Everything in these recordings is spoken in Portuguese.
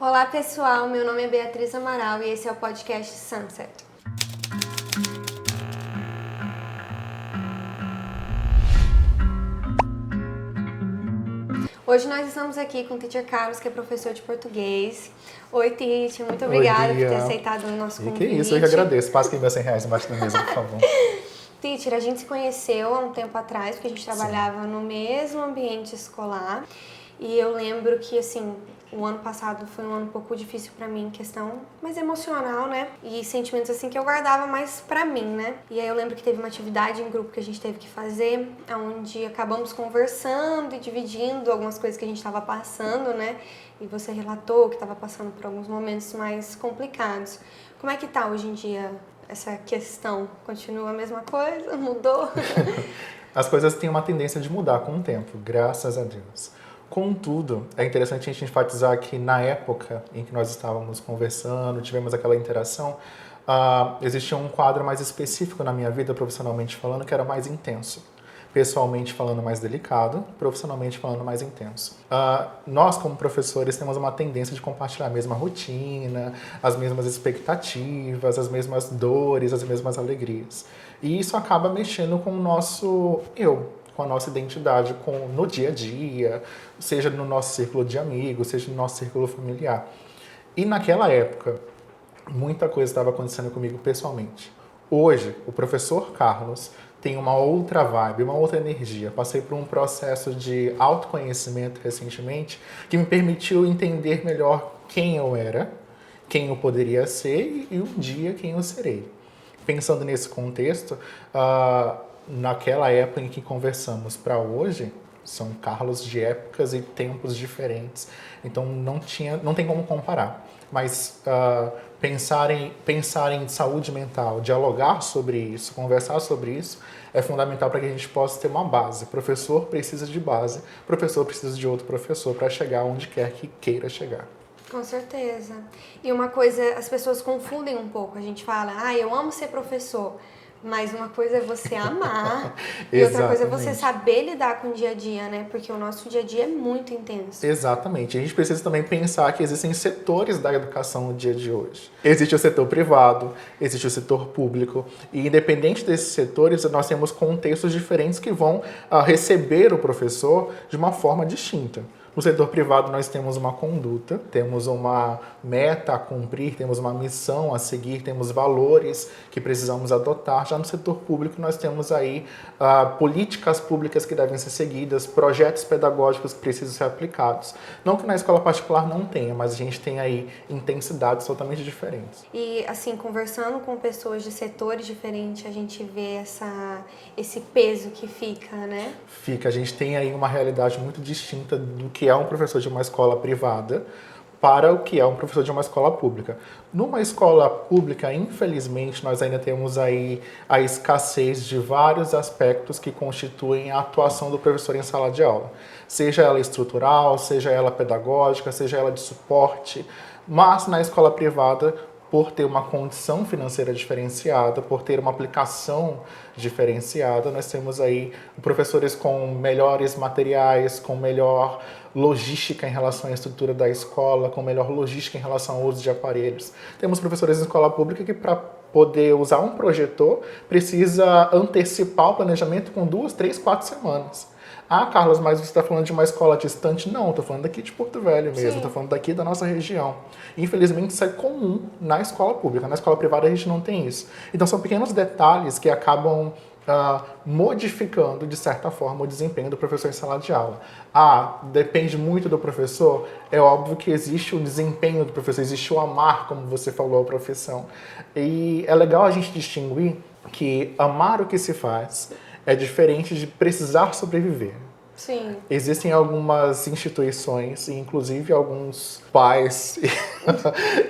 Olá pessoal, meu nome é Beatriz Amaral e esse é o podcast Sunset. Hoje nós estamos aqui com o Teacher Carlos, que é professor de português. Oi, Teacher, muito obrigada por ter aceitado o nosso convite. Que isso, eu que agradeço. Passa aqui meus R$100 embaixo da mesa, por favor. Teacher, a gente se conheceu há um tempo atrás, porque a gente trabalhava no mesmo ambiente escolar. E eu lembro que, assim, o ano passado foi um ano um pouco difícil pra mim, questão mais emocional, né? E sentimentos, assim, que eu guardava mais pra mim, né? E aí eu lembro que teve uma atividade em grupo que a gente teve que fazer, onde acabamos conversando e dividindo algumas coisas que a gente tava passando, né? E você relatou que tava passando por alguns momentos mais complicados. Como é que tá hoje em dia essa questão? Continua a mesma coisa? Mudou? As coisas têm uma tendência de mudar com o tempo, graças a Deus. Contudo, é interessante a gente enfatizar que na época em que nós estávamos conversando, tivemos aquela interação, existia um quadro mais específico na minha vida, profissionalmente falando, que era mais intenso. Pessoalmente falando, mais delicado, profissionalmente falando, mais intenso. Nós, como professores, temos uma tendência de compartilhar a mesma rotina, as mesmas expectativas, as mesmas dores, as mesmas alegrias. E isso acaba mexendo com o nosso eu, com a nossa identidade no dia a dia, seja no nosso círculo de amigos, seja no nosso círculo familiar. E naquela época, muita coisa estava acontecendo comigo pessoalmente. Hoje, o professor Carlos tem uma outra vibe, uma outra energia. Passei por um processo de autoconhecimento recentemente que me permitiu entender melhor quem eu era, quem eu poderia ser e um dia quem eu serei. Pensando nesse contexto, naquela época em que conversamos para hoje, são Carlos de épocas e tempos diferentes. Então não tem como comparar. Mas pensar em saúde mental, dialogar sobre isso, conversar sobre isso, é fundamental para que a gente possa ter uma base. Professor precisa de base, professor precisa de outro professor para chegar onde quer que queira chegar. Com certeza. E uma coisa, as pessoas confundem um pouco. A gente fala, eu amo ser professor. Mas uma coisa é você amar e outra coisa é você saber lidar com o dia a dia, né? Porque o nosso dia a dia é muito intenso. Exatamente. A gente precisa também pensar que existem setores da educação no dia de hoje. Existe o setor privado, existe o setor público. E independente desses setores, nós temos contextos diferentes que vão receber o professor de uma forma distinta. No setor privado, nós temos uma conduta, temos uma meta a cumprir, temos uma missão a seguir, temos valores que precisamos adotar. Já no setor público, nós temos aí políticas públicas que devem ser seguidas, projetos pedagógicos que precisam ser aplicados. Não que na escola particular não tenha, mas a gente tem aí intensidades totalmente diferentes. E, assim, conversando com pessoas de setores diferentes, a gente vê esse peso que fica, né? Fica. A gente tem aí uma realidade muito distinta do que é um professor de uma escola privada para o que é um professor de uma escola pública. Numa escola pública, infelizmente, nós ainda temos aí a escassez de vários aspectos que constituem a atuação do professor em sala de aula. Seja ela estrutural, seja ela pedagógica, seja ela de suporte. Mas na escola privada, por ter uma condição financeira diferenciada, por ter uma aplicação diferenciada, nós temos aí professores com melhores materiais, com melhor logística em relação à estrutura da escola, com melhor logística em relação ao uso de aparelhos. Temos professores em escola pública que, para poder usar um projetor, precisa antecipar o planejamento com 2, 3, 4 semanas. Carlos, mas você está falando de uma escola distante? Não, estou falando daqui de Porto Velho mesmo, estou falando daqui da nossa região. Infelizmente, isso é comum na escola pública. Na escola privada, a gente não tem isso. Então, são pequenos detalhes que acabam modificando, de certa forma, o desempenho do professor em sala de aula. Depende muito do professor. É óbvio que existe o desempenho do professor, existe o amar, como você falou, a profissão. E é legal a gente distinguir que amar o que se faz é diferente de precisar sobreviver. Sim. Existem algumas instituições, inclusive alguns pais,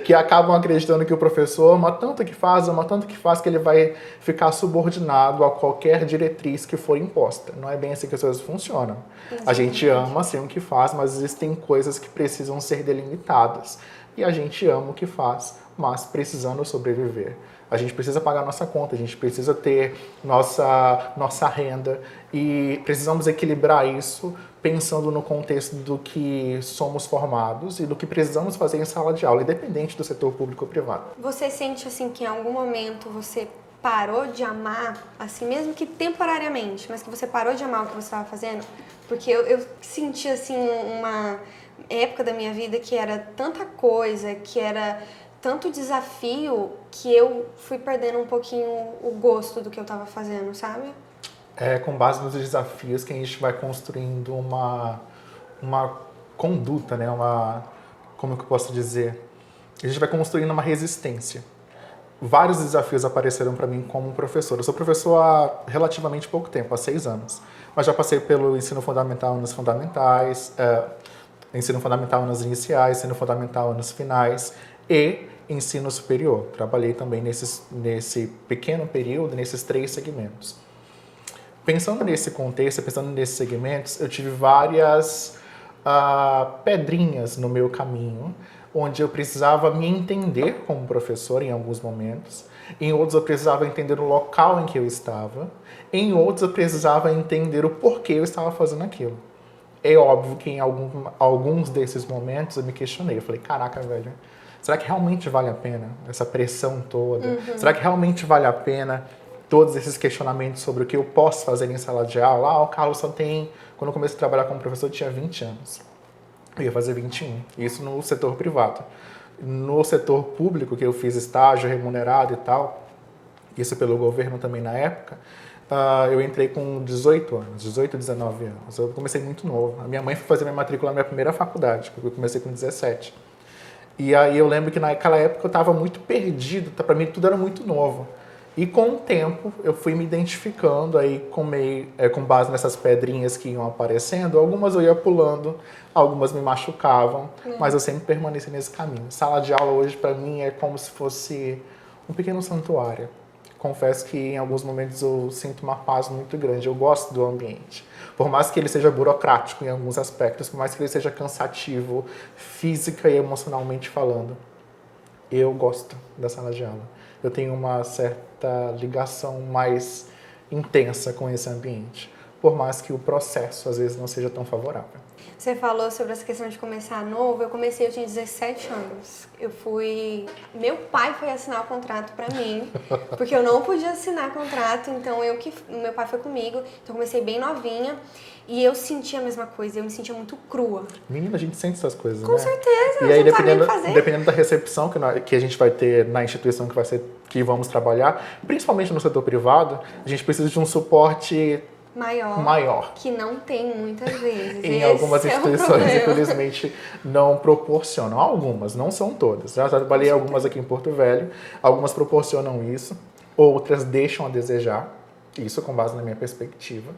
que acabam acreditando que o professor ama tanto que faz que ele vai ficar subordinado a qualquer diretriz que for imposta. Não é bem assim que as coisas funcionam. Exatamente. A gente ama sim o que faz, mas existem coisas que precisam ser delimitadas. E a gente ama o que faz, mas precisando sobreviver. A gente precisa pagar nossa conta, a gente precisa ter nossa renda e precisamos equilibrar isso pensando no contexto do que somos formados e do que precisamos fazer em sala de aula, independente do setor público ou privado. Você sente assim que em algum momento você parou de amar, assim, mesmo que temporariamente, mas que você parou de amar o que você estava fazendo? Porque eu senti assim uma época da minha vida que era tanta coisa, que era tanto desafio, que eu fui perdendo um pouquinho o gosto do que eu estava fazendo, sabe? É com base nos desafios que a gente vai construindo uma conduta, né? Como que eu posso dizer? A gente vai construindo uma resistência. Vários desafios apareceram para mim como professor. Eu sou professor há relativamente pouco tempo, há 6 anos. Mas já passei pelo ensino fundamental nos fundamentais, ensino fundamental nos iniciais, ensino fundamental nos finais e ensino superior. Trabalhei também nesse pequeno período, nesses 3 segmentos. Pensando nesse contexto, pensando nesses segmentos, eu tive várias pedrinhas no meu caminho, onde eu precisava me entender como professor em alguns momentos, em outros eu precisava entender o local em que eu estava, em outros eu precisava entender o porquê eu estava fazendo aquilo. É óbvio que em alguns desses momentos eu me questionei, eu falei, caraca, velho, será que realmente vale a pena essa pressão toda? Uhum. Será que realmente vale a pena todos esses questionamentos sobre o que eu posso fazer em sala de aula? O Carlos só tem... Quando eu comecei a trabalhar como professor, eu tinha 20 anos. Eu ia fazer 21. Isso no setor privado. No setor público, que eu fiz estágio remunerado e tal, isso pelo governo também na época, eu entrei com 18 anos, 18, 19 anos. Eu comecei muito novo. A minha mãe foi fazer minha matrícula na minha primeira faculdade, porque eu comecei com 17. E aí eu lembro que naquela época eu estava muito perdido, para mim tudo era muito novo. E com o tempo eu fui me identificando aí com base nessas pedrinhas que iam aparecendo. Algumas eu ia pulando, algumas me machucavam, mas eu sempre permaneci nesse caminho. Sala de aula hoje para mim é como se fosse um pequeno santuário. Confesso que em alguns momentos eu sinto uma paz muito grande, eu gosto do ambiente. Por mais que ele seja burocrático em alguns aspectos, por mais que ele seja cansativo física e emocionalmente falando, eu gosto da sala de aula. Eu tenho uma certa ligação mais intensa com esse ambiente, por mais que o processo às vezes não seja tão favorável. Você falou sobre essa questão de começar novo. Eu tinha 17 anos. Meu pai foi assinar o contrato pra mim, porque eu não podia assinar contrato, então meu pai foi comigo, então eu comecei bem novinha. E eu sentia a mesma coisa, eu me sentia muito crua. Menina, a gente sente essas coisas, Com né? certeza, e aí, fazer. dependendo da recepção que a gente vai ter na instituição que vamos trabalhar, principalmente no setor privado, a gente precisa de um suporte maior. Que não tem muitas vezes. Em algumas instituições, infelizmente, não proporcionam. Algumas, não são todas. Já trabalhei algumas aqui em Porto Velho, algumas proporcionam isso, outras deixam a desejar, isso com base na minha perspectiva.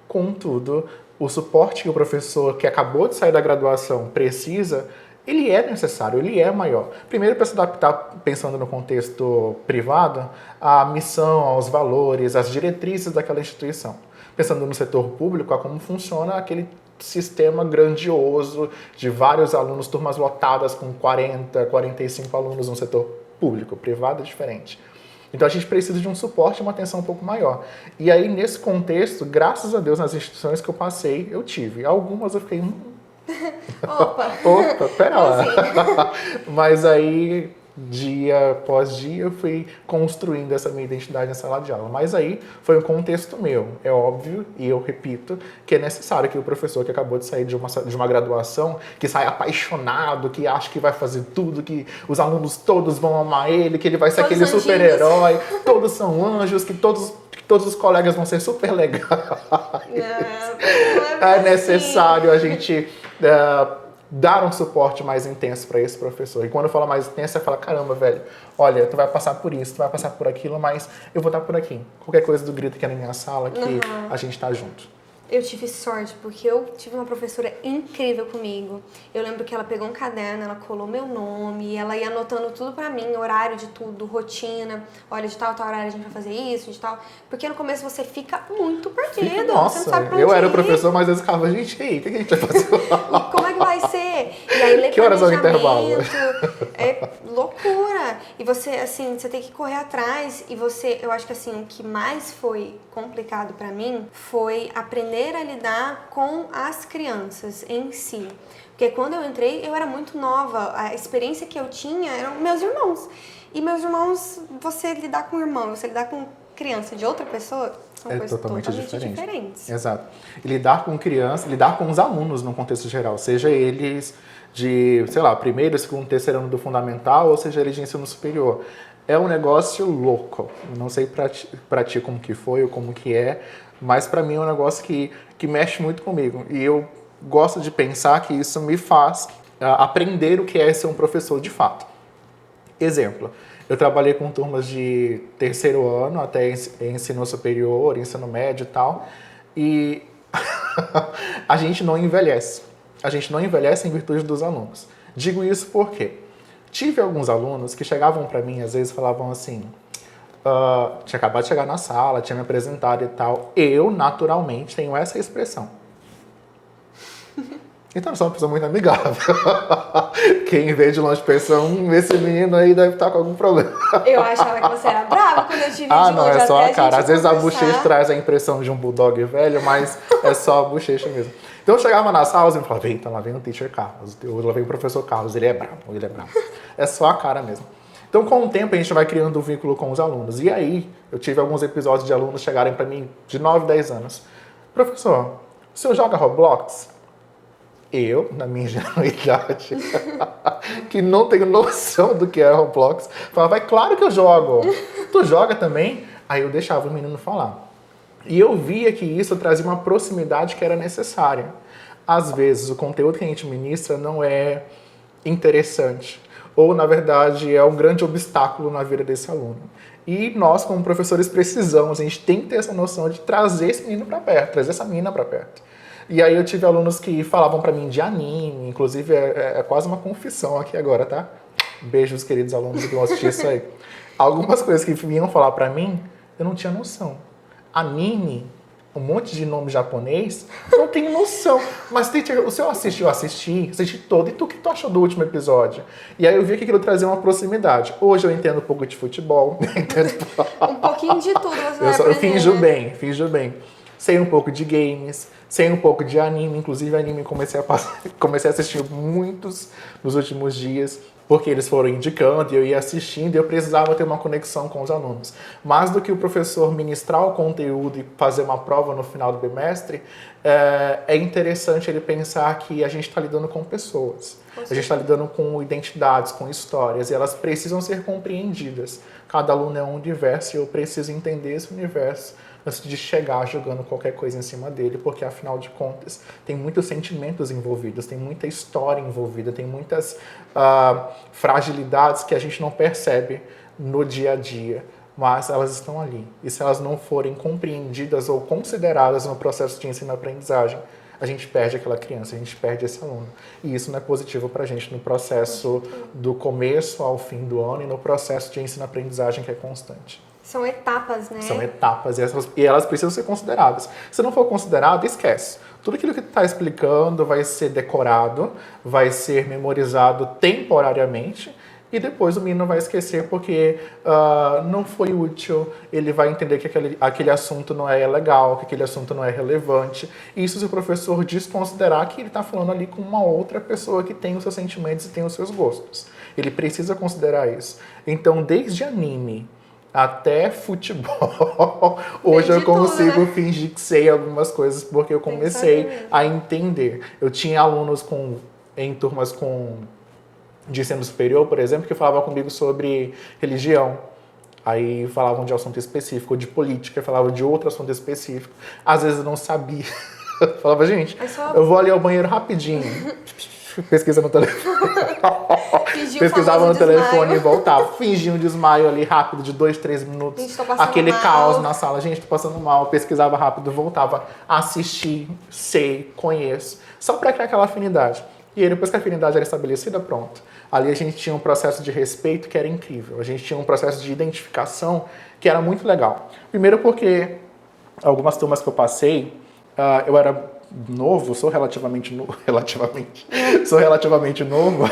Contudo, o suporte que o professor que acabou de sair da graduação precisa, ele é necessário, ele é maior. Primeiro, para se adaptar, pensando no contexto privado, à missão, aos valores, às diretrizes daquela instituição. Pensando no setor público, a como funciona aquele sistema grandioso de vários alunos, turmas lotadas com 40, 45 alunos no setor público. Privado é diferente. Então a gente precisa de um suporte e uma atenção um pouco maior. E aí, nesse contexto, graças a Deus, nas instituições que eu passei, eu tive. Algumas eu fiquei... Opa, pera lá. Mas aí, dia após dia, eu fui construindo essa minha identidade na sala de aula. Mas aí foi um contexto meu. É óbvio, e eu repito, que é necessário que o professor que acabou de sair de uma graduação, que sai apaixonado, que acha que vai fazer tudo, que os alunos todos vão amar ele, que ele vai ser aquele super-herói, todos são anjos, que todos os colegas vão ser super legais. Não é necessário a gente dar um suporte mais intenso para esse professor. E quando eu falo mais intenso, eu falo, caramba, velho, olha, tu vai passar por isso, tu vai passar por aquilo, mas eu vou estar por aqui. Qualquer coisa do grito aqui na minha sala, que a gente tá junto. Eu tive sorte, porque eu tive uma professora incrível comigo. Eu lembro que ela pegou um caderno, ela colou meu nome, ela ia anotando tudo pra mim, horário de tudo, rotina. Olha, de tal horário a gente vai fazer isso, de tal... Porque no começo você fica muito perdido. Nossa, você não sabe pra onde eu era ir. professor, mas eu ficava, gente, e aí, o que a gente vai fazer? Como é que vai ser? E aí, ler que horas é o intervalo? É loucura. loucura! E você, assim, você tem que correr atrás e eu acho que assim, o que mais foi complicado pra mim foi aprender a lidar com as crianças em si. Porque quando eu entrei, eu era muito nova, a experiência que eu tinha eram meus irmãos. E meus irmãos, você lidar com irmão, você lidar com criança de outra pessoa, são coisas totalmente diferentes. Exato. E lidar com criança, lidar com os alunos no contexto geral, seja eles de, sei lá, primeiro, segundo, terceiro ano do fundamental, ou seja eles de ensino superior. É um negócio louco. Não sei pra ti como que foi ou como que é, mas pra mim é um negócio que mexe muito comigo. E eu gosto de pensar que isso me faz aprender o que é ser um professor de fato. Exemplo, eu trabalhei com turmas de terceiro ano até ensino superior, ensino médio e tal, e a gente não envelhece. A gente não envelhece em virtude dos alunos. Digo isso porque tive alguns alunos que chegavam para mim, às vezes falavam assim, tinha acabado de chegar na sala, tinha me apresentado e tal. Eu, naturalmente, tenho essa expressão. Então, eu sou uma pessoa muito amigável. Quem vê de longe pensa, esse menino aí deve estar com algum problema. Eu achava que você era brava quando eu te vi de longe. Não, é só a cara. Às vezes conversar. a bochecha traz a impressão de um bulldog velho, mas é só a bochecha mesmo. Então eu chegava nas salas e me falava, eita, lá vem o teacher Carlos, lá vem o professor Carlos, ele é bravo, ele é bravo. É só a cara mesmo. Então, com o tempo, a gente vai criando um vínculo com os alunos. E aí, eu tive alguns episódios de alunos chegarem para mim de 9, 10 anos. Professor, o senhor joga Roblox? Eu, na minha ingenuidade, que não tenho noção do que é Roblox, falava, claro que eu jogo. Tu joga também? Aí eu deixava o menino falar. E eu via que isso trazia uma proximidade que era necessária. Às vezes, o conteúdo que a gente ministra não é interessante. Ou, na verdade, é um grande obstáculo na vida desse aluno. E nós, como professores, precisamos, a gente tem que ter essa noção de trazer esse menino para perto, trazer essa menina para perto. E aí eu tive alunos que falavam pra mim de anime, inclusive é quase uma confissão aqui agora, tá? Beijos, queridos alunos que vão assistir isso aí. Algumas coisas que vinham falar pra mim, eu não tinha noção. Anime, um monte de nome japonês, eu não tenho noção. Mas, teacher, o senhor assistiu? Eu assisti todo. E tu, o que tu achou do último episódio? E aí eu vi que aquilo trazia uma proximidade. Hoje eu entendo um pouco de futebol. Um pouquinho de tudo você vai aprender, eu finjo bem. Sei um pouco de games, sei um pouco de anime, inclusive anime comecei a assistir muitos nos últimos dias, porque eles foram indicando e eu ia assistindo e eu precisava ter uma conexão com os alunos. Mais do que o professor ministrar o conteúdo e fazer uma prova no final do bimestre, é interessante ele pensar que a gente está lidando com pessoas. A gente está lidando com identidades, com histórias, e elas precisam ser compreendidas. Cada aluno é um universo e eu preciso entender esse universo antes de chegar jogando qualquer coisa em cima dele, porque afinal de contas tem muitos sentimentos envolvidos, tem muita história envolvida, tem muitas fragilidades que a gente não percebe no dia a dia, mas elas estão ali. E se elas não forem compreendidas ou consideradas no processo de ensino-aprendizagem, a gente perde aquela criança, a gente perde esse aluno. E isso não é positivo para a gente no processo do começo ao fim do ano e no processo de ensino-aprendizagem que é constante. São etapas, né? São etapas e elas precisam ser consideradas. Se não for considerado, esquece. Tudo aquilo que tu está explicando vai ser decorado, vai ser memorizado temporariamente e depois o menino vai esquecer porque não foi útil, ele vai entender que aquele assunto não é legal, que aquele assunto não é relevante. Isso se o professor desconsiderar que ele está falando ali com uma outra pessoa que tem os seus sentimentos e tem os seus gostos. Ele precisa considerar isso. Então, desde anime até futebol, hoje eu consigo tudo, né? Fingir que sei algumas coisas porque eu comecei a entender. Eu tinha alunos em turmas de ensino superior, por exemplo, que falavam comigo sobre religião. Aí falavam de assunto específico, ou de política, falavam de outro assunto específico. Às vezes eu não sabia. Falava, gente, eu vou ali ao banheiro rapidinho. Pesquisa no telefone. Pesquisava no telefone e voltava. Fingia um desmaio ali rápido, de 2, 3 minutos. Gente, aquele mal. Caos na sala. Gente, tô passando mal. Pesquisava rápido, voltava. Assisti, sei, conheço. Só pra criar aquela afinidade. E aí, depois que a afinidade era estabelecida, pronto. Ali a gente tinha um processo de respeito que era incrível. A gente tinha um processo de identificação que era muito legal. Primeiro porque algumas turmas que eu passei, eu era novo, sou relativamente sou relativamente novo,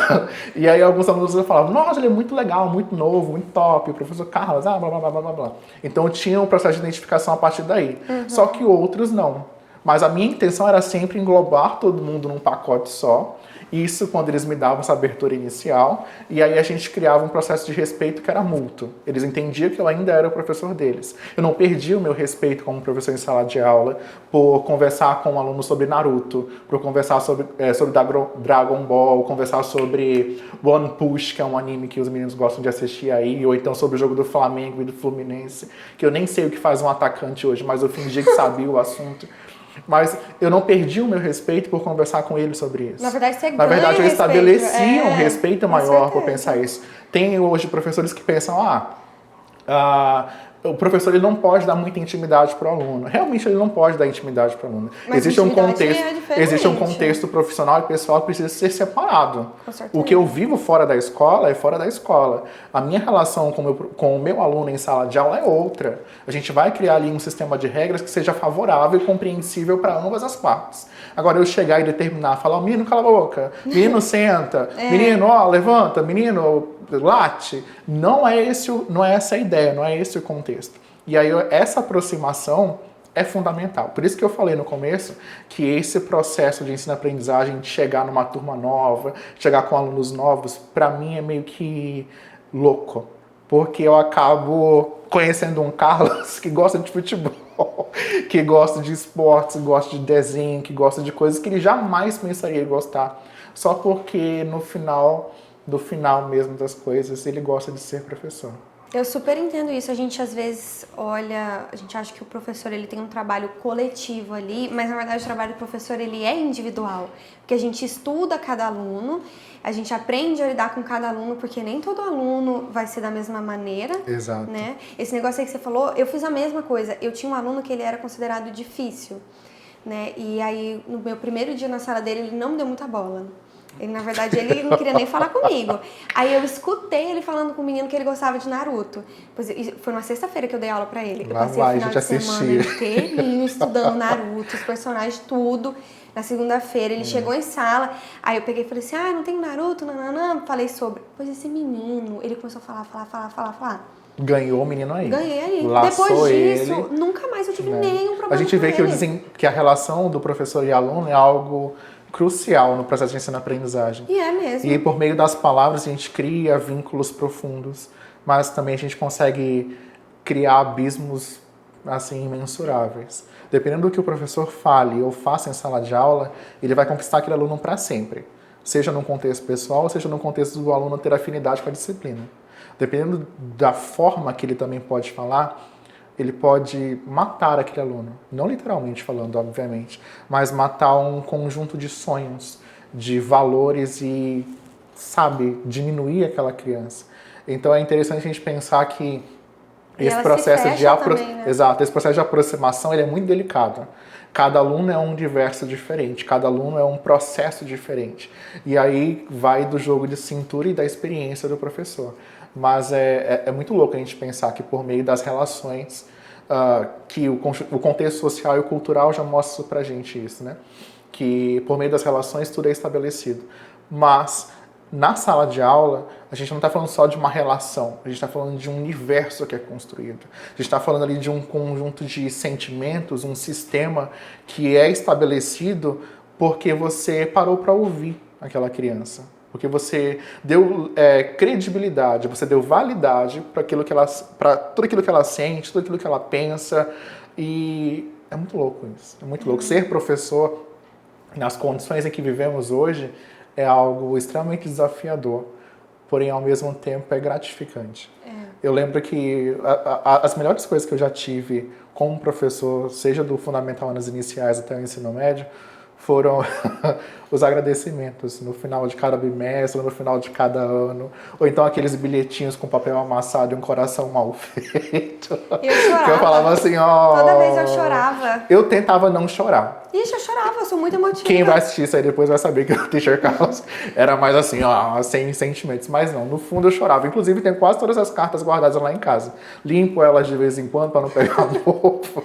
e aí alguns alunos falavam, nossa, ele é muito legal, muito novo, muito top, o professor Carlos, blá, blá, blá, blá, blá, blá. Então tinha um processo de identificação a partir daí. Só que outros não. Mas a minha intenção era sempre englobar todo mundo num pacote só. Isso quando eles me davam essa abertura inicial. E aí a gente criava um processo de respeito que era mútuo. Eles entendiam que eu ainda era o professor deles. Eu não perdi o meu respeito como professor em sala de aula por conversar com um aluno sobre Naruto, por conversar sobre Dragon Ball, conversar sobre One Punch, que é um anime que os meninos gostam de assistir aí, ou então sobre o jogo do Flamengo e do Fluminense, que eu nem sei o que faz um atacante hoje, mas eu fingi que sabia o assunto. Mas eu não perdi o meu respeito por conversar com ele sobre isso. Na verdade, Na verdade, eu estabeleci um respeito maior por certeza. pensar isso. Tem hoje professores que pensam, o professor ele não pode dar muita intimidade para o aluno. Realmente ele não pode dar intimidade para o aluno. Mas Existe um contexto profissional e pessoal que precisa ser separado. O que eu vivo fora da escola é fora da escola. A minha relação com o meu aluno em sala de aula é outra. A gente vai criar ali um sistema de regras que seja favorável e compreensível para ambas as partes. Agora eu chegar e determinar, falar, menino cala a boca, menino senta, menino levanta, menino late, não é essa a ideia, não é esse o contexto. E aí essa aproximação é fundamental. Por isso que eu falei no começo que esse processo de ensino-aprendizagem, de chegar numa turma nova, chegar com alunos novos, para mim é meio que louco. Porque eu acabo conhecendo um Carlos que gosta de futebol, que gosta de esportes, gosta de desenho, que gosta de coisas que ele jamais pensaria em gostar. Só porque no final mesmo das coisas, ele gosta de ser professor. Eu super entendo isso. A gente às vezes olha, a gente acha que o professor ele tem um trabalho coletivo ali, mas na verdade o trabalho do professor ele é individual, porque a gente estuda cada aluno, a gente aprende a lidar com cada aluno, porque nem todo aluno vai ser da mesma maneira. Exato. Né? Esse negócio aí que você falou, eu fiz a mesma coisa. Eu tinha um aluno que ele era considerado difícil, né? E aí no meu primeiro dia na sala dele, ele não me deu muita bola. Ele, na verdade, ele não queria nem falar comigo. Aí eu escutei ele falando com o menino que ele gostava de Naruto. Foi uma sexta-feira que eu dei aula pra ele. Eu passei o final de semana inteirinho estudando Naruto, os personagens, tudo. Na segunda-feira, ele chegou em sala, aí eu peguei e falei assim, não tem Naruto, nananã. Falei sobre. Pois esse menino, ele começou a falar. Ganhou o menino aí. Ganhei aí. Laçou Depois disso, ele, nunca mais eu tive nenhum problema. A gente vê que a relação do professor e aluno é algo crucial no processo de ensino-aprendizagem. E é mesmo. E por meio das palavras a gente cria vínculos profundos, mas também a gente consegue criar abismos assim imensuráveis. Dependendo do que o professor fale ou faça em sala de aula, ele vai conquistar aquele aluno para sempre. Seja num contexto pessoal, seja num contexto do aluno ter afinidade com a disciplina. Dependendo da forma que ele também pode falar, ele pode matar aquele aluno. Não literalmente falando, obviamente, mas matar um conjunto de sonhos, de valores e, diminuir aquela criança. Então é interessante a gente pensar que esse processo esse processo de aproximação ele é muito delicado. Cada aluno é um universo diferente, cada aluno é um processo diferente. E aí vai do jogo de cintura e da experiência do professor. Mas é muito louco a gente pensar que por meio das relações, que o contexto social e cultural já mostra pra gente isso, né? Que por meio das relações tudo é estabelecido. Mas na sala de aula, a gente não está falando só de uma relação, a gente está falando de um universo que é construído. A gente está falando ali de um conjunto de sentimentos, um sistema que é estabelecido porque você parou para ouvir aquela criança. Porque você deu credibilidade, você deu validade para tudo aquilo que ela sente, tudo aquilo que ela pensa. E é muito louco isso. É muito louco. Ser professor, nas condições em que vivemos hoje, é algo extremamente desafiador. Porém, ao mesmo tempo, é gratificante. Eu lembro que as melhores coisas que eu já tive como professor, seja do fundamental nas iniciais até o ensino médio, foram os agradecimentos no final de cada bimestre, no final de cada ano, ou então aqueles bilhetinhos com papel amassado e um coração mal feito. Eu chorava. Que eu falava assim, Toda vez eu chorava. Eu tentava não chorar. Ixi, eu chorava, eu sou muito emotiva. Quem vai assistir isso aí depois vai saber que o Teacher Carlos era mais assim, sem sentimentos. Mas não, no fundo eu chorava. Inclusive, tenho quase todas as cartas guardadas lá em casa. Limpo elas de vez em quando para não pegar mofo.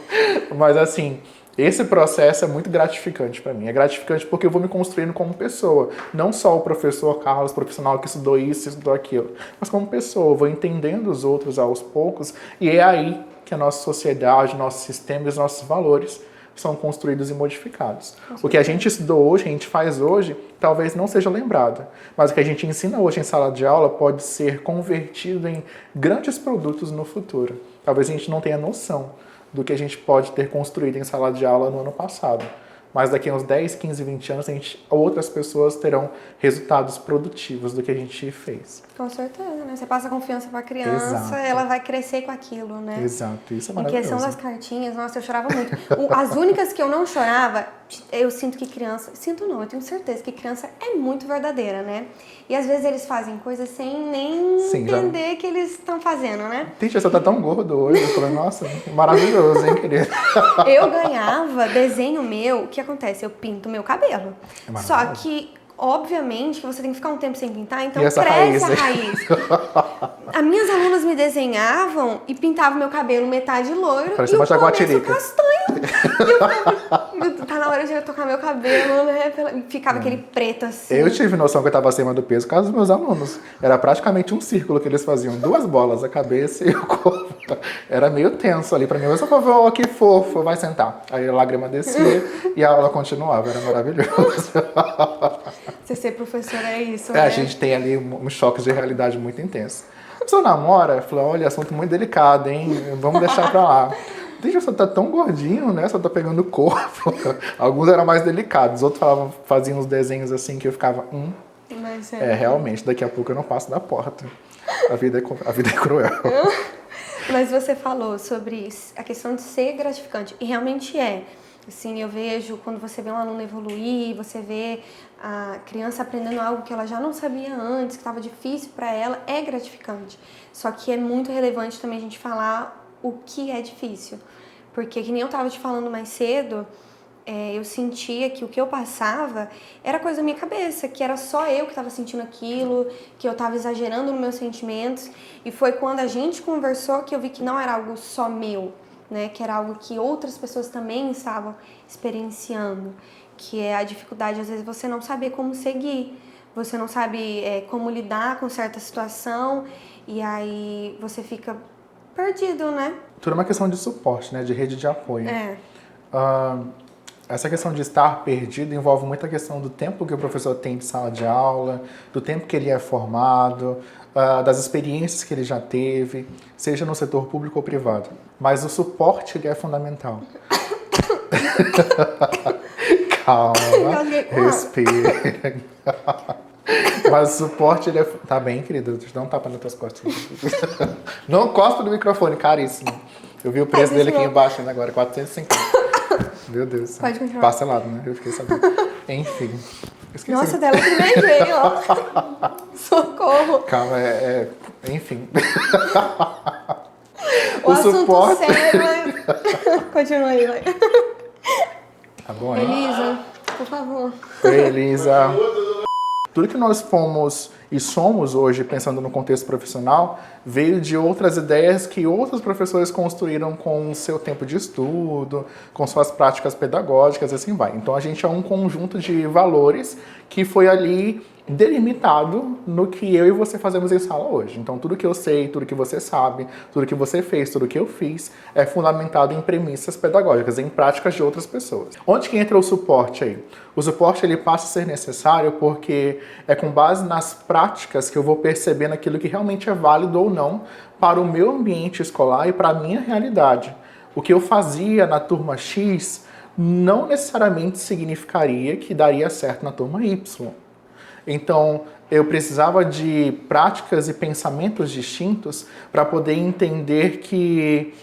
Mas assim, Esse processo é muito gratificante para mim. É gratificante porque eu vou me construindo como pessoa. Não só o professor Carlos, profissional que estudou isso, estudou aquilo, mas como pessoa. Eu vou entendendo os outros aos poucos e é aí que a nossa sociedade, nossos sistemas, nossos valores são construídos e modificados. O que a gente estudou hoje, a gente faz hoje, talvez não seja lembrado. Mas o que a gente ensina hoje em sala de aula pode ser convertido em grandes produtos no futuro. Talvez a gente não tenha noção do que a gente pode ter construído em sala de aula no ano passado. Mas daqui a uns 10, 15, 20 anos, outras pessoas terão resultados produtivos do que a gente fez. Com certeza, né? Você passa confiança pra criança, Exato. Ela vai crescer com aquilo, né? Exato, isso é Em maravilhoso. questão das cartinhas, nossa, eu chorava muito. As únicas que eu não chorava, eu sinto que criança... Sinto não, eu tenho certeza que criança é muito verdadeira, né? E às vezes eles fazem coisas sem nem entender que eles estão fazendo, né? Teacher, você tá tão gordo hoje. Eu falei, nossa, maravilhoso, hein, querido? Eu ganhava desenho meu, o que acontece? Eu pinto meu cabelo. Só que, obviamente, que você tem que ficar um tempo sem pintar, então cresce a raiz. As minhas alunas me desenhavam e pintavam meu cabelo metade loiro Parecia e o começo Jaguatirica. castanho. E eu ficava, tá na hora de eu tocar meu cabelo, né? Ficava aquele preto assim. Eu tive noção que eu estava acima do peso por causa dos meus alunos. Era praticamente um círculo que eles faziam. 2 bolas, a cabeça e o corpo. Era meio tenso ali pra mim. Eu só falava, ó, que fofo, vai sentar. Aí a lágrima descia e a aula continuava. Era maravilhoso. Você ser professora é isso, É, né? a gente tem ali um choque de realidade muito intenso. A pessoa namora, fala, olha, assunto muito delicado, hein? Vamos deixar pra lá. Deixa, você tá tão gordinho, né? Só tá pegando o corpo. Alguns eram mais delicados, outros faziam uns desenhos assim que eu ficava, Mas realmente, daqui a pouco eu não passo da porta. A vida é cruel. Mas você falou sobre a questão de ser gratificante, e realmente é. Assim, eu vejo quando você vê um aluno evoluir, você vê a criança aprendendo algo que ela já não sabia antes, que estava difícil para ela, é gratificante. Só que é muito relevante também a gente falar o que é difícil. Porque, que nem eu estava te falando mais cedo, eu sentia que o que eu passava era coisa da minha cabeça, que era só eu que estava sentindo aquilo, que eu estava exagerando nos meus sentimentos. E foi quando a gente conversou que eu vi que não era algo só meu, né? Que era algo que outras pessoas também estavam experienciando, que é a dificuldade, às vezes, você não saber como seguir, você não sabe como lidar com certa situação, e aí você fica perdido, né? Tudo é uma questão de suporte, né? De rede de apoio. É. Essa questão de estar perdido envolve muita questão do tempo que o professor tem de sala de aula, do tempo que ele é formado, das experiências que ele já teve, seja no setor público ou privado. Mas o suporte ele é fundamental. Calma, respira. Mas o suporte ele é... Tá bem, querido? Deixa eu dar um tapa nas tuas costas. Não cospa no microfone, caríssimo. Eu vi o preço dele aqui embaixo ainda agora, 450. Meu Deus. Pode continuar. Parcelado, né? Eu fiquei sabendo. Enfim. Esqueci. Nossa, dela primei, ó. Socorro. Calma, enfim. O assunto sério, mas... Continua aí, vai. Tá bom, hein? Elisa, por favor. Oi, Elisa. Tudo que nós fomos e somos hoje, pensando no contexto profissional, veio de outras ideias que outros professores construíram com o seu tempo de estudo, com suas práticas pedagógicas e assim vai. Então a gente é um conjunto de valores que foi ali delimitado no que eu e você fazemos em sala hoje. Então tudo que eu sei, tudo que você sabe, tudo que você fez, tudo que eu fiz é fundamentado em premissas pedagógicas, em práticas de outras pessoas. Onde que entra o suporte aí? O suporte ele passa a ser necessário porque é com base nas práticas que eu vou percebendo aquilo que realmente é válido ou não para o meu ambiente escolar e para a minha realidade. O que eu fazia na turma X não necessariamente significaria que daria certo na turma Y. Então, eu precisava de práticas e pensamentos distintos para poder entender que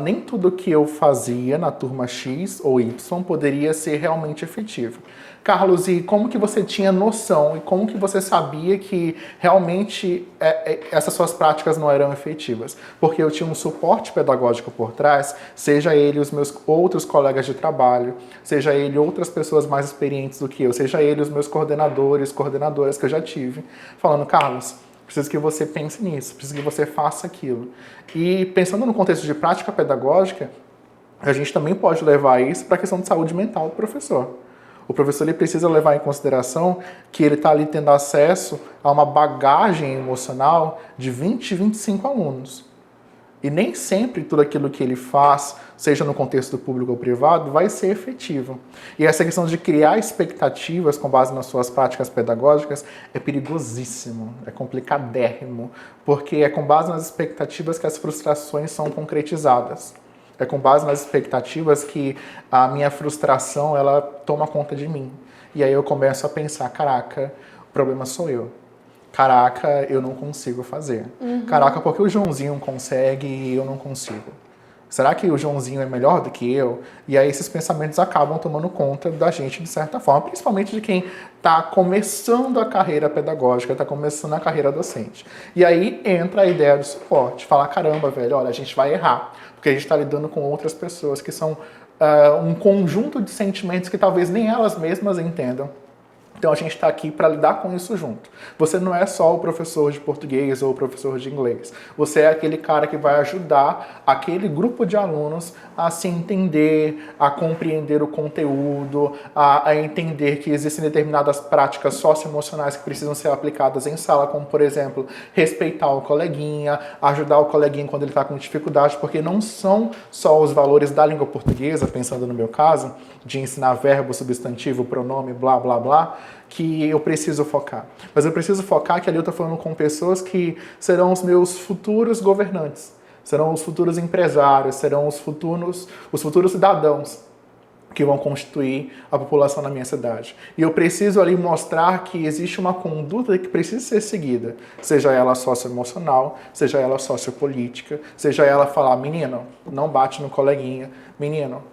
nem tudo que eu fazia na turma X ou Y poderia ser realmente efetivo. Carlos, e como que você tinha noção e como que você sabia que realmente essas suas práticas não eram efetivas? Porque eu tinha um suporte pedagógico por trás, seja ele os meus outros colegas de trabalho, seja ele outras pessoas mais experientes do que eu, seja ele os meus coordenadores, coordenadoras que eu já tive, falando, Carlos, preciso que você pense nisso, preciso que você faça aquilo. E pensando no contexto de prática pedagógica, a gente também pode levar isso para a questão de saúde mental do professor. O professor ele precisa levar em consideração que ele está ali tendo acesso a uma bagagem emocional de 20, 25 alunos. E nem sempre tudo aquilo que ele faz, seja no contexto público ou privado, vai ser efetivo. E essa questão de criar expectativas com base nas suas práticas pedagógicas é perigosíssimo, é complicadérrimo, porque é com base nas expectativas que as frustrações são concretizadas. É com base nas expectativas que a minha frustração ela toma conta de mim. E aí eu começo a pensar, caraca, o problema sou eu. Caraca, eu não consigo fazer. Caraca, por que o Joãozinho consegue e eu não consigo? Será que o Joãozinho é melhor do que eu? E aí esses pensamentos acabam tomando conta da gente de certa forma, principalmente de quem está começando a carreira pedagógica, está começando a carreira docente. E aí entra a ideia do suporte. Falar, caramba, velho, olha, a gente vai errar, porque a gente está lidando com outras pessoas que são um conjunto de sentimentos que talvez nem elas mesmas entendam. Então a gente está aqui para lidar com isso junto. Você não é só o professor de português ou o professor de inglês. Você é aquele cara que vai ajudar aquele grupo de alunos a se entender, a compreender o conteúdo, a entender que existem determinadas práticas socioemocionais que precisam ser aplicadas em sala, como, por exemplo, respeitar o coleguinha, ajudar o coleguinha quando ele está com dificuldade, porque não são só os valores da língua portuguesa, pensando no meu caso, de ensinar verbo, substantivo, pronome, blá, blá, blá, que eu preciso focar. Mas eu preciso focar que ali eu estou falando com pessoas que serão os meus futuros governantes, serão os futuros empresários, serão os futuros cidadãos que vão constituir a população na minha cidade. E eu preciso ali mostrar que existe uma conduta que precisa ser seguida, seja ela socioemocional, seja ela sociopolítica, seja ela falar, menino, não bate no coleguinha, menino,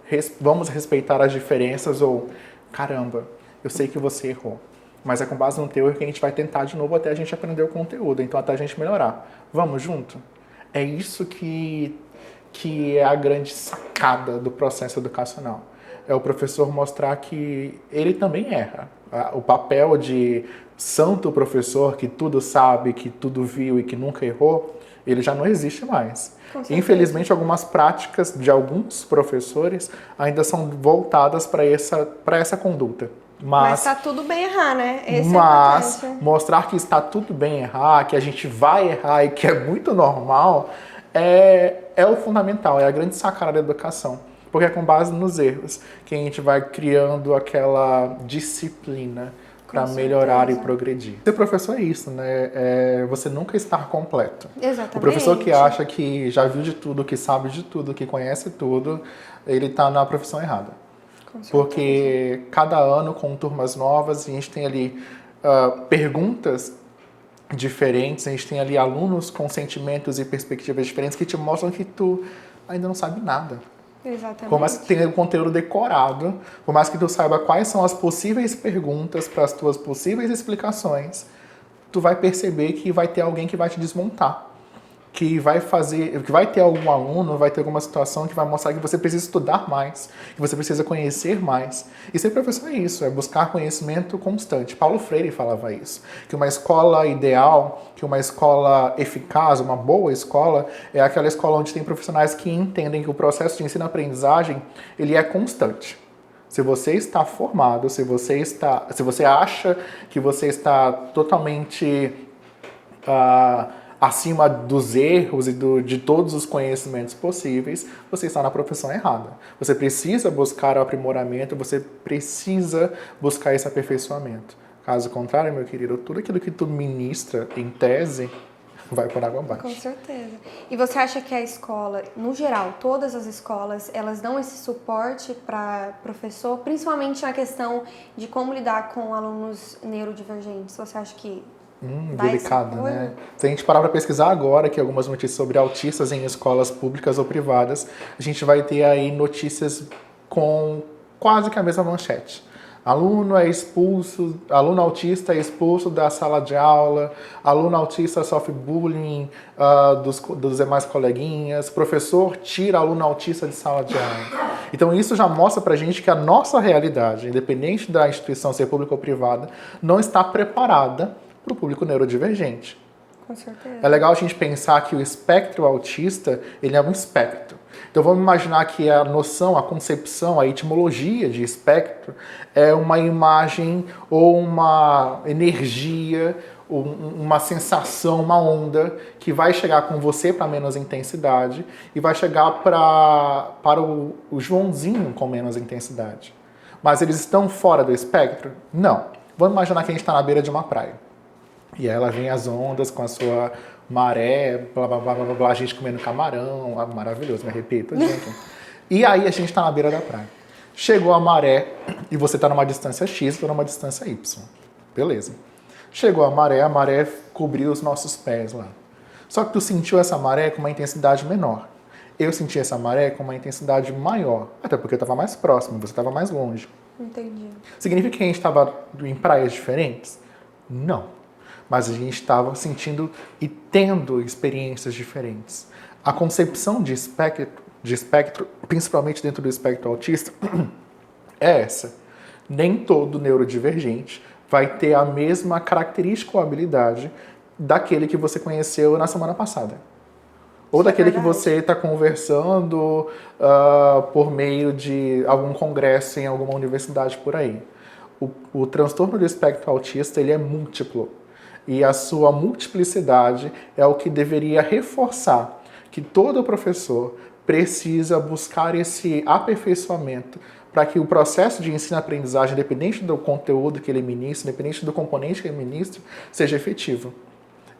vamos respeitar as diferenças, ou, caramba, eu sei que você errou, mas é com base no teu erro que a gente vai tentar de novo até a gente aprender o conteúdo, então até a gente melhorar. Vamos junto? É isso que é a grande sacada do processo educacional. É o professor mostrar que ele também erra. O papel de santo professor que tudo sabe, que tudo viu e que nunca errou, ele já não existe mais. Infelizmente, algumas práticas de alguns professores ainda são voltadas para essa conduta. Mas está tudo bem errar, né? Mas mostrar que está tudo bem errar, que a gente vai errar e que é muito normal, é o fundamental, é a grande sacada da educação. Porque é com base nos erros que a gente vai criando aquela disciplina para melhorar e progredir. Ser professor é isso, né? É você nunca estar completo. Exatamente. O professor que acha que já viu de tudo, que sabe de tudo, que conhece tudo, ele está na profissão errada. Porque cada ano, com turmas novas, a gente tem ali perguntas diferentes, a gente tem ali alunos com sentimentos e perspectivas diferentes que te mostram que tu ainda não sabe nada. Exatamente. Por mais que tenha o conteúdo decorado, por mais que tu saiba quais são as possíveis perguntas para as tuas possíveis explicações, tu vai perceber que vai ter alguém que vai te desmontar. Que vai ter algum aluno, vai ter alguma situação que vai mostrar que você precisa estudar mais, que você precisa conhecer mais. E ser professor é isso, é buscar conhecimento constante. Paulo Freire falava isso, que uma escola ideal, que uma escola eficaz, uma boa escola, é aquela escola onde tem profissionais que entendem que o processo de ensino-aprendizagem, ele é constante. Se você está formado, se você acha que você está totalmente acima dos erros e de todos os conhecimentos possíveis, você está na profissão errada. Você precisa buscar o aprimoramento, você precisa buscar esse aperfeiçoamento. Caso contrário, meu querido, tudo aquilo que tu ministra em tese vai por água abaixo. Com certeza. E você acha que a escola, no geral, todas as escolas, elas dão esse suporte para professor, principalmente na questão de como lidar com alunos neurodivergentes? Você acha que delicado, né? Se a gente parar para pesquisar agora que algumas notícias sobre autistas em escolas públicas ou privadas, a gente vai ter aí notícias com quase que a mesma manchete. Aluno autista é expulso da sala de aula, aluno autista sofre bullying dos demais coleguinhas, professor tira aluno autista de sala de aula. Então isso já mostra pra gente que a nossa realidade, independente da instituição ser pública ou privada, não está preparada para o público neurodivergente. Com certeza. É legal a gente pensar que o espectro autista, ele é um espectro. Então vamos imaginar que a noção, a concepção, a etimologia de espectro é uma imagem ou uma energia, uma sensação, uma onda que vai chegar com você para menos intensidade e vai chegar para o Joãozinho com menos intensidade. Mas eles estão fora do espectro? Não. Vamos imaginar que a gente está na beira de uma praia. E aí ela vem as ondas com a sua maré, blá blá blá blá blá, a gente comendo camarão, maravilhoso, me arrepio, gente. E aí a gente está na beira da praia. Chegou a maré e você está numa distância X, estou numa distância Y. Beleza. Chegou a maré cobriu os nossos pés lá. Só que tu sentiu essa maré com uma intensidade menor. Eu senti essa maré com uma intensidade maior, até porque eu estava mais próximo, você estava mais longe. Entendi. Significa que a gente estava em praias diferentes? Não. Mas a gente estava sentindo e tendo experiências diferentes. A concepção de espectro, principalmente dentro do espectro autista, é essa. Nem todo neurodivergente vai ter a mesma característica ou habilidade daquele que você conheceu na semana passada. Ou daquele que você está conversando por meio de algum congresso em alguma universidade por aí. O transtorno do espectro autista ele é múltiplo. E a sua multiplicidade é o que deveria reforçar que todo professor precisa buscar esse aperfeiçoamento para que o processo de ensino-aprendizagem, independente do conteúdo que ele ministra, independente do componente que ele ministra, seja efetivo.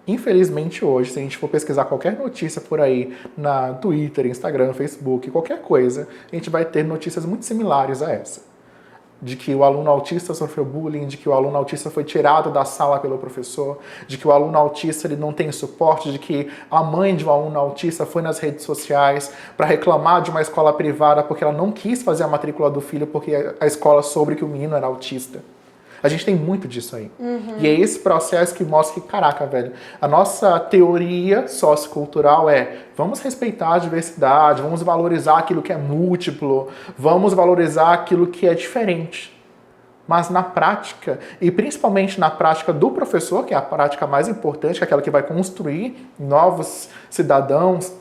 Infelizmente hoje, se a gente for pesquisar qualquer notícia por aí, na Twitter, Instagram, Facebook, qualquer coisa, a gente vai ter notícias muito similares a essa. De que o aluno autista sofreu bullying, de que o aluno autista foi tirado da sala pelo professor, de que o aluno autista ele não tem suporte, de que a mãe de um aluno autista foi nas redes sociais para reclamar de uma escola privada porque ela não quis fazer a matrícula do filho porque a escola soube que o menino era autista. A gente tem muito disso aí. E é esse processo que mostra que, caraca, velho, a nossa teoria sociocultural é vamos respeitar a diversidade, vamos valorizar aquilo que é múltiplo, vamos valorizar aquilo que é diferente. Mas na prática, e principalmente na prática do professor, que é a prática mais importante, que é aquela que vai construir novos cidadãos,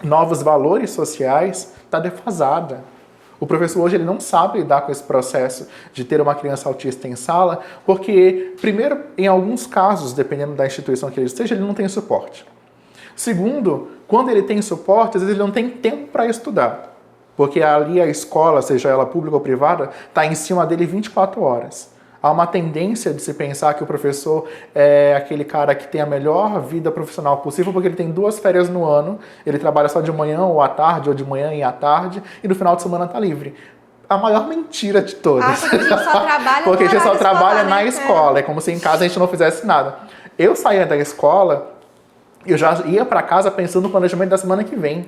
novos valores sociais, está defasada. O professor hoje ele não sabe lidar com esse processo de ter uma criança autista em sala, porque, primeiro, em alguns casos, dependendo da instituição que ele esteja, ele não tem suporte. Segundo, quando ele tem suporte, às vezes ele não tem tempo para estudar, porque ali a escola, seja ela pública ou privada, está em cima dele 24 horas. Há uma tendência de se pensar que o professor é aquele cara que tem a melhor vida profissional possível porque ele tem 2 férias no ano, ele trabalha só de manhã ou à tarde, ou de manhã e à tarde, e no final de semana está livre. A maior mentira de todas. Porque a gente só trabalha porque a gente só trabalha escolar, na escola, é como se em casa a gente não fizesse nada. Eu saía da escola, eu já ia para casa pensando no planejamento da semana que vem,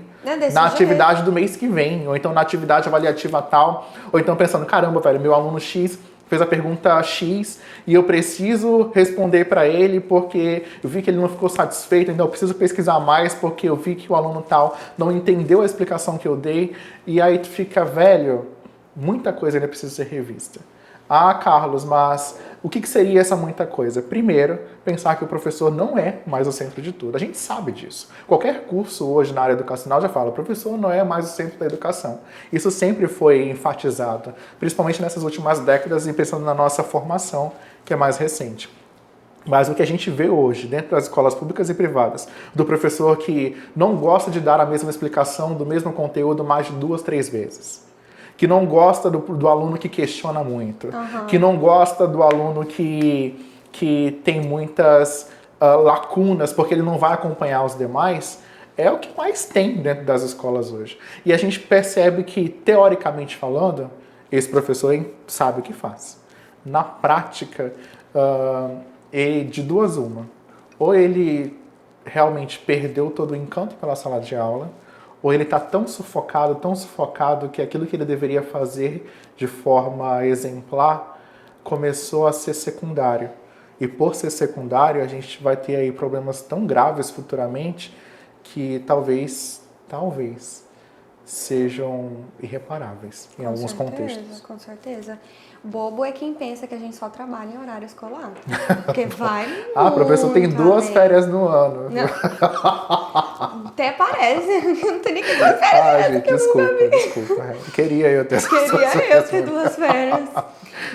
na atividade do mês que vem, ou então na atividade avaliativa tal, ou então pensando, caramba, velho, meu aluno X fez a pergunta X e eu preciso responder para ele porque eu vi que ele não ficou satisfeito, então eu preciso pesquisar mais porque eu vi que o aluno tal não entendeu a explicação que eu dei. E aí tu fica, velho, muita coisa ainda precisa ser revista. Ah, Carlos, mas o que seria essa muita coisa? Primeiro, pensar que o professor não é mais o centro de tudo. A gente sabe disso. Qualquer curso hoje na área educacional já fala, o professor não é mais o centro da educação. Isso sempre foi enfatizado, principalmente nessas últimas décadas e pensando na nossa formação, que é mais recente. Mas o que a gente vê hoje, dentro das escolas públicas e privadas, do professor que não gosta de dar a mesma explicação do mesmo conteúdo mais de 2, 3 vezes. Que não gosta do aluno que questiona muito, que não gosta do aluno que tem muitas lacunas porque ele não vai acompanhar os demais, é o que mais tem dentro das escolas hoje. E a gente percebe que, teoricamente falando, esse professor sabe o que faz. Na prática, de 2 uma. Ou ele realmente perdeu todo o encanto pela sala de aula, ou ele está tão sufocado que aquilo que ele deveria fazer de forma exemplar começou a ser secundário. E por ser secundário, a gente vai ter aí problemas tão graves futuramente que talvez sejam irreparáveis em alguns contextos. Com certeza. Bobo é quem pensa que a gente só trabalha em horário escolar. Porque vai O professor tem 2 férias no ano. Não. Até parece. Não tem nem que 2 férias. Gente, desculpa. Queria eu ter Queria 2 férias.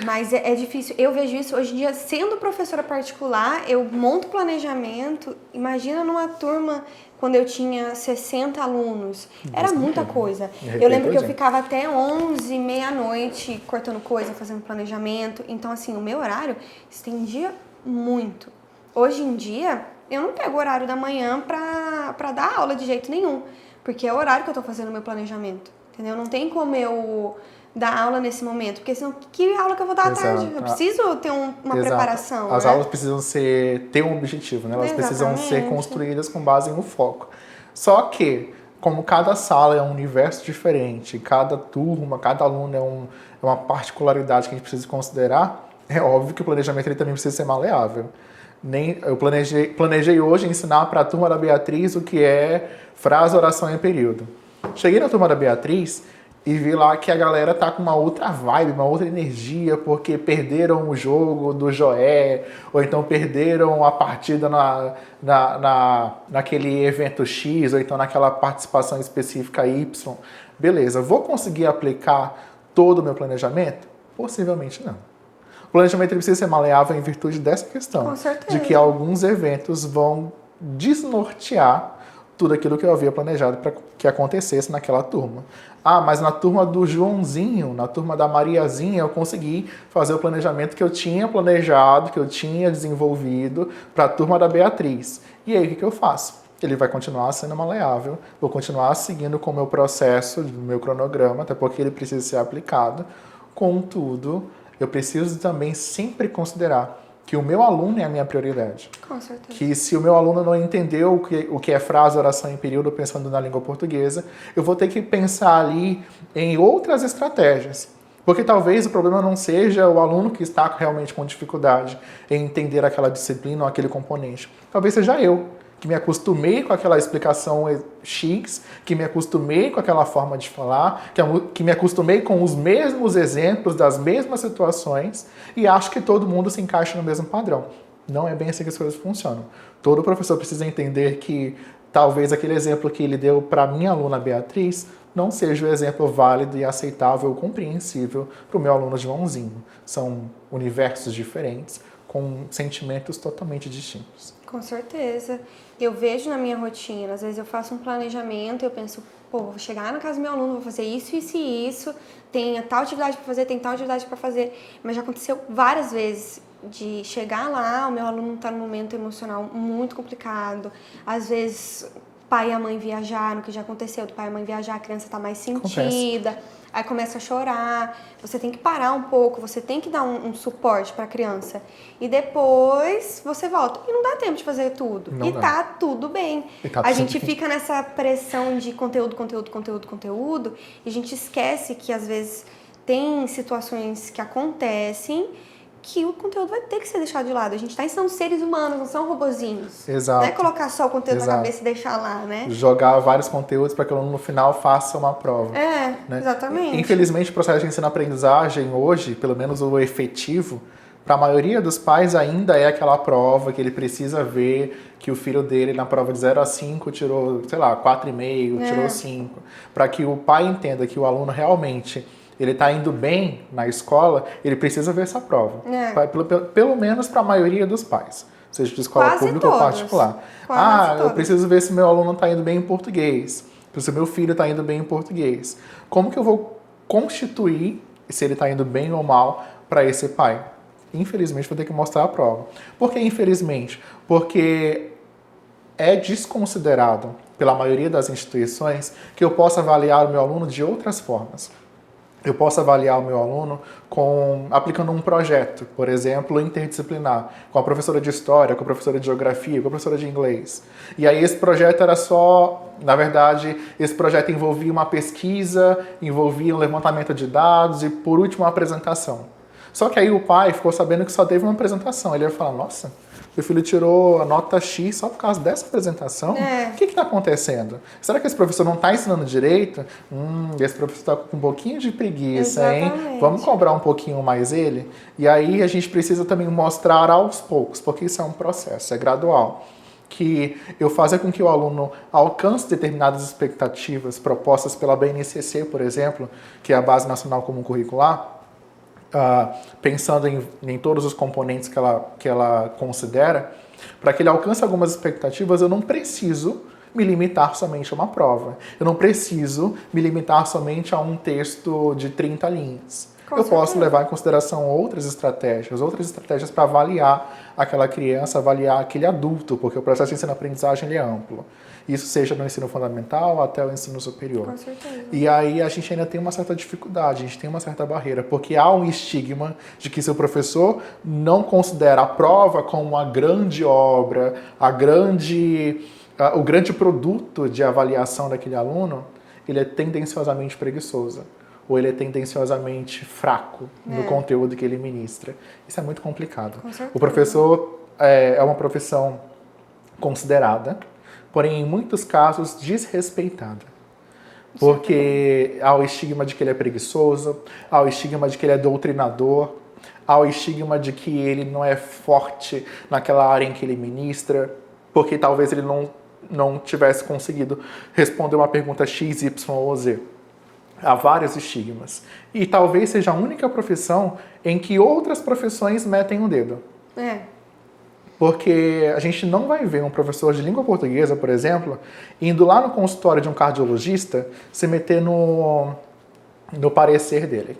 Mas é difícil. Eu vejo isso hoje em dia, sendo professora particular, eu monto planejamento. Imagina numa turma quando eu tinha 60 alunos. Era muita coisa. Eu lembro que eu ficava até 11, meia-noite cortando coisa, fazendo planejamento. Então, assim, o meu horário estendia muito. Hoje em dia, eu não pego o horário da manhã pra dar aula de jeito nenhum. Porque é o horário que eu tô fazendo o meu planejamento. Entendeu? Não tem como eu dar aula nesse momento, porque senão que aula que eu vou dar à tarde? Eu preciso ter uma preparação. As aulas precisam ter um objetivo, né? Elas precisam ser construídas com base em um foco. Só que, como cada sala é um universo diferente, cada turma, cada aluno é uma particularidade que a gente precisa considerar, é óbvio que o planejamento ele também precisa ser maleável. Eu planejei hoje ensinar para a turma da Beatriz o que é frase, oração em período. Cheguei na turma da Beatriz e vi lá que a galera tá com uma outra vibe, uma outra energia, porque perderam o jogo do Joé, ou então perderam a partida naquele evento X, ou então naquela participação específica Y. Beleza, vou conseguir aplicar todo o meu planejamento? Possivelmente não. O planejamento ele precisa ser maleável em virtude dessa questão. Com certeza. De que alguns eventos vão desnortear tudo aquilo que eu havia planejado para que acontecesse naquela turma. Mas na turma do Joãozinho, na turma da Mariazinha, eu consegui fazer o planejamento que eu tinha planejado, que eu tinha desenvolvido para a turma da Beatriz. E aí, o que eu faço? Ele vai continuar sendo maleável, vou continuar seguindo com o meu processo, o meu cronograma, até porque ele precisa ser aplicado. Contudo, eu preciso também sempre considerar que o meu aluno é a minha prioridade. Com certeza. Que se o meu aluno não entendeu o que é frase, oração em período, pensando na língua portuguesa, eu vou ter que pensar ali em outras estratégias. Porque talvez o problema não seja o aluno que está realmente com dificuldade em entender aquela disciplina ou aquele componente. Talvez seja eu, que me acostumei com aquela explicação X, que me acostumei com aquela forma de falar, que me acostumei com os mesmos exemplos das mesmas situações e acho que todo mundo se encaixa no mesmo padrão. Não é bem assim que as coisas funcionam. Todo professor precisa entender que talvez aquele exemplo que ele deu para minha aluna Beatriz não seja o exemplo válido e aceitável ou compreensível para o meu aluno Joãozinho. São universos diferentes, com sentimentos totalmente distintos. Com certeza. Eu vejo na minha rotina, às vezes eu faço um planejamento, eu penso, vou chegar na casa do meu aluno, vou fazer isso, isso e isso, tem tal atividade para fazer, tem tal atividade para fazer, mas já aconteceu várias vezes de chegar lá, o meu aluno está num momento emocional muito complicado, às vezes pai e a mãe viajaram, que já aconteceu, do pai e a mãe viajar, a criança está mais sentida, aí começa a chorar, você tem que parar um pouco, você tem que dar um suporte para a criança. E depois você volta. E não dá tempo de fazer tudo. Não dá. Tá tudo bem. A gente fica nessa pressão de conteúdo, e a gente esquece que às vezes tem situações que acontecem que o conteúdo vai ter que ser deixado de lado. A gente está ensinando seres humanos, não são robozinhos. Exato. Não é colocar só o conteúdo na cabeça e deixar lá, né? Jogar vários conteúdos para que o aluno no final faça uma prova. Né? Exatamente. Infelizmente, o processo de ensino-aprendizagem hoje, pelo menos o efetivo, para a maioria dos pais ainda é aquela prova que ele precisa ver que o filho dele na prova de 0 a 5 tirou, 4,5, tirou 5. Para que o pai entenda que o aluno realmente ele está indo bem na escola, ele precisa ver essa prova. Pelo menos para a maioria dos pais, seja de escola pública ou particular. Eu preciso ver se meu aluno está indo bem em português, se meu filho está indo bem em português. Como que eu vou constituir se ele está indo bem ou mal para esse pai? Infelizmente, vou ter que mostrar a prova. Por que infelizmente? Porque é desconsiderado pela maioria das instituições que eu possa avaliar o meu aluno de outras formas. Eu posso avaliar o meu aluno aplicando um projeto, por exemplo, interdisciplinar, com a professora de história, com a professora de geografia, com a professora de inglês. E aí esse projeto era na verdade, esse projeto envolvia uma pesquisa, envolvia um levantamento de dados e, por último, uma apresentação. Só que aí o pai ficou sabendo que só teve uma apresentação. Ele ia falar, nossa, Meu filho tirou a nota X só por causa dessa apresentação? O que está acontecendo? Será que esse professor não está ensinando direito? Esse professor está com um pouquinho de preguiça, hein? Vamos cobrar um pouquinho mais ele? E aí a gente precisa também mostrar aos poucos, porque isso é um processo, é gradual. Que eu fazer com que o aluno alcance determinadas expectativas propostas pela BNCC, por exemplo, que é a Base Nacional Comum Curricular, pensando em todos os componentes que ela considera, para que ele alcance algumas expectativas, eu não preciso me limitar somente a uma prova. Eu não preciso me limitar somente a um texto de 30 linhas. Eu posso levar em consideração outras estratégias para avaliar aquela criança, avaliar aquele adulto, porque o processo de ensino-aprendizagem ele é amplo. Isso seja no ensino fundamental até o ensino superior. Com certeza. E aí a gente ainda tem uma certa dificuldade, a gente tem uma certa barreira, porque há um estigma de que se o professor não considera a prova como uma grande obra, o grande produto de avaliação daquele aluno, ele é tendenciosamente preguiçoso. Ou ele é tendenciosamente fraco no conteúdo que ele ministra. Isso é muito complicado. O professor é uma profissão considerada, porém, em muitos casos, desrespeitada. Porque há o estigma de que ele é preguiçoso, há o estigma de que ele é doutrinador, há o estigma de que ele não é forte naquela área em que ele ministra, porque talvez ele não tivesse conseguido responder uma pergunta X, Y ou Z. Há vários estigmas. E talvez seja a única profissão em que outras profissões metem o dedo. Porque a gente não vai ver um professor de língua portuguesa, por exemplo, indo lá no consultório de um cardiologista se meter no parecer dele.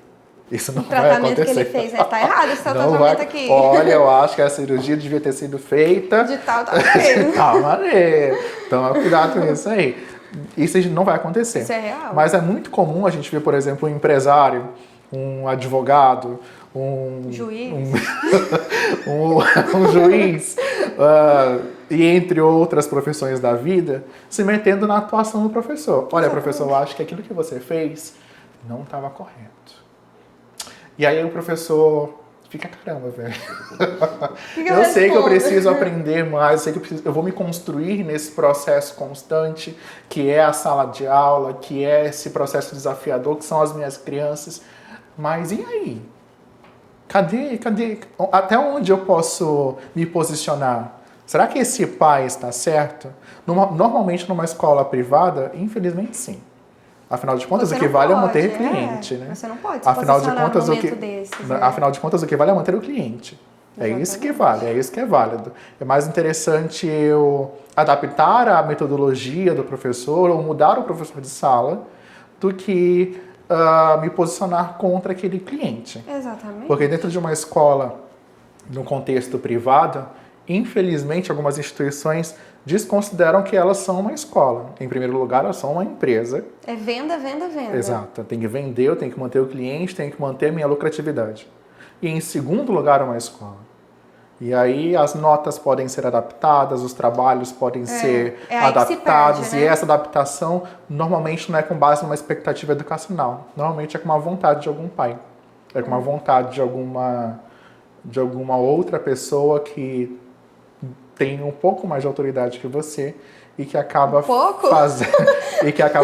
Isso não vai acontecer. O tratamento que ele fez tá errado esse tratamento aqui. Olha, eu acho que a cirurgia devia ter sido feita de tal maneira. De tal maneira. Então, cuidado com isso aí. Isso não vai acontecer. Isso é real. Mas é muito comum a gente ver, por exemplo, um empresário, um advogado, um juiz, um juiz e entre outras profissões da vida, se metendo na atuação do professor. Olha, professor, eu acho que aquilo que você fez não estava correto. E aí o professor fica, caramba, velho. Eu sei que eu preciso aprender mais, eu sei que eu vou me construir nesse processo constante, que é a sala de aula, que é esse processo desafiador, que são as minhas crianças. Mas e aí? Cadê? Até onde eu posso me posicionar? Será que esse pai está certo? Normalmente numa escola privada, infelizmente sim. Afinal de contas, o que vale é manter o cliente, né? Você não pode se afinal de contas, afinal de contas, o que vale é manter o cliente. É isso que vale, é isso que é válido. É mais interessante eu adaptar a metodologia do professor ou mudar o professor de sala do que me posicionar contra aquele cliente. Exatamente. Porque dentro de uma escola, no contexto privado, infelizmente, algumas instituições desconsideram que elas são uma escola. Em primeiro lugar, elas são uma empresa. É venda, venda, venda. Exato. Tem que vender, eu tenho que manter o cliente, tenho que manter a minha lucratividade. E em segundo lugar, uma escola. E aí as notas podem ser adaptadas, os trabalhos podem ser adaptados. Perde, né? E essa adaptação normalmente não é com base numa expectativa educacional. Normalmente é com uma vontade de algum pai. É com uma vontade de alguma outra pessoa que tem um pouco mais de autoridade que você e que acaba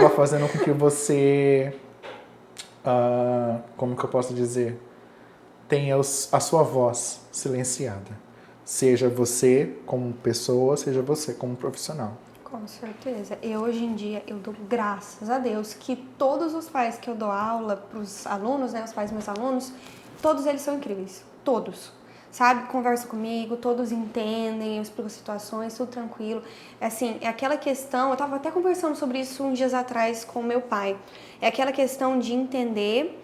fazendo com que você, como que eu posso dizer, tenha a sua voz silenciada. Seja você como pessoa, seja você como profissional. Com certeza. Hoje em dia, eu dou graças a Deus que todos os pais que eu dou aula para os alunos, né, os pais dos meus alunos, todos eles são incríveis. Todos. Sabe? Conversa comigo, todos entendem, eu explico situações, tudo tranquilo. Assim, é aquela questão, eu estava até conversando sobre isso uns dias atrás com meu pai. É aquela questão de entender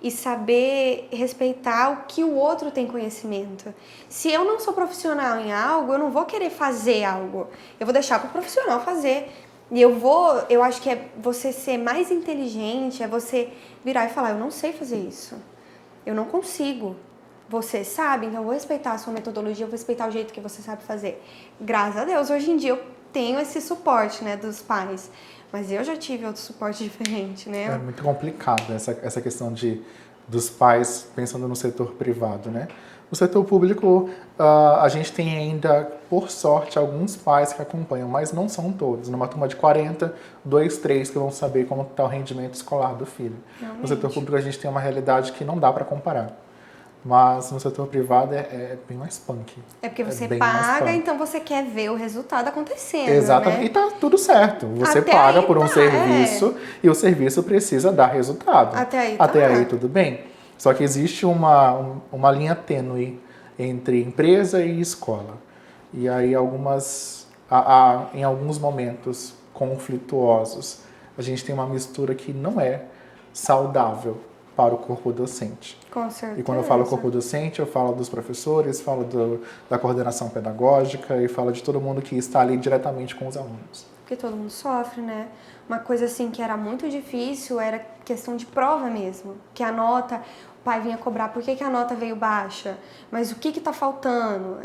e saber respeitar o que o outro tem conhecimento. Se eu não sou profissional em algo, eu não vou querer fazer algo. Eu vou deixar para o profissional fazer. E eu acho que é você ser mais inteligente, é você virar e falar, eu não sei fazer isso. Eu não consigo. Você sabe, então eu vou respeitar a sua metodologia, eu vou respeitar o jeito que você sabe fazer. Graças a Deus, hoje em dia eu tenho esse suporte, né, dos pais. Mas eu já tive outro suporte diferente, né? É muito complicado essa questão dos pais pensando no setor privado, né? O setor público, a gente tem ainda, por sorte, alguns pais que acompanham, mas não são todos. Numa turma de 40, 2, 3 que vão saber como está o rendimento escolar do filho. Realmente. No setor público a gente tem uma realidade que não dá para comparar. Mas no setor privado é bem mais punk. É porque você bem mais paga, punk. então você quer ver o resultado acontecendo, Exatamente. né? E tá tudo certo. Você Até paga aí por um tá, serviço e o serviço precisa dar resultado. Até Até aí aí tudo bem. Só que existe uma linha tênue entre empresa e escola. E aí em alguns momentos conflituosos, a gente tem uma mistura que não é saudável para o corpo docente. Com certeza. E quando eu falo corpo docente, eu falo dos professores, falo da coordenação pedagógica e falo de todo mundo que está ali diretamente com os alunos. Porque todo mundo sofre, né? Uma coisa assim que era muito difícil era questão de prova mesmo. Que a nota, o pai vinha cobrar, por que a nota veio baixa? Mas o que tá faltando?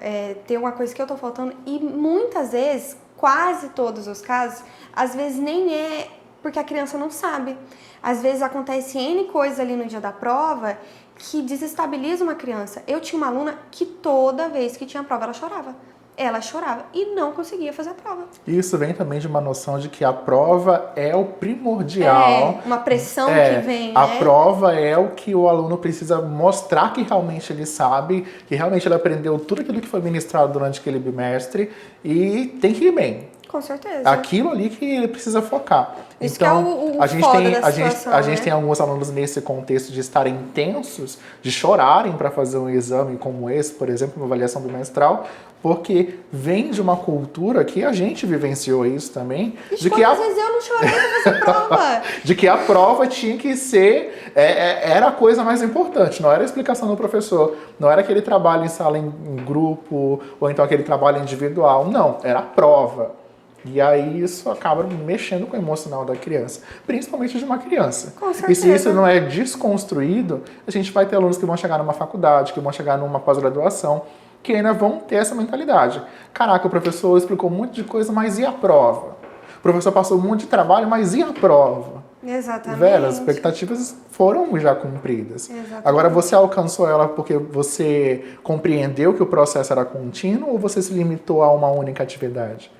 Tem uma coisa que eu tô faltando. E muitas vezes, quase todos os casos, às vezes nem é porque a criança não sabe. Às vezes acontece N coisa ali no dia da prova que desestabiliza uma criança. Eu tinha uma aluna que toda vez que tinha prova ela chorava. Ela chorava e não conseguia fazer a prova. Isso vem também de uma noção de que a prova é o primordial. Uma pressão que vem, A né? prova é o que o aluno precisa mostrar que realmente ele sabe, que realmente ele aprendeu tudo aquilo que foi ministrado durante aquele bimestre e tem que ir bem. Com certeza. Aquilo ali que ele precisa focar. Isso então, que é o a gente foda tem, da situação, a gente né? tem alguns alunos nesse contexto de estarem tensos, de chorarem para fazer um exame como esse, por exemplo, uma avaliação bimestral, porque vem de uma cultura que a gente vivenciou isso também, de que quantas vezes eu não chorei pra fazer prova? de que a prova tinha que ser, era a coisa mais importante, não era a explicação do professor, não era aquele trabalho em sala em grupo, ou então aquele trabalho individual, não, era a prova. E aí isso acaba mexendo com o emocional da criança, principalmente de uma criança. Com certeza. E se isso não é desconstruído, a gente vai ter alunos que vão chegar numa faculdade, que vão chegar numa pós-graduação, que ainda vão ter essa mentalidade. Caraca, o professor explicou um monte de coisa, mas e a prova? O professor passou um monte de trabalho, mas e a prova? Exatamente. Velho, as expectativas foram já cumpridas. Exatamente. Agora, você alcançou ela porque você compreendeu que o processo era contínuo ou você se limitou a uma única atividade?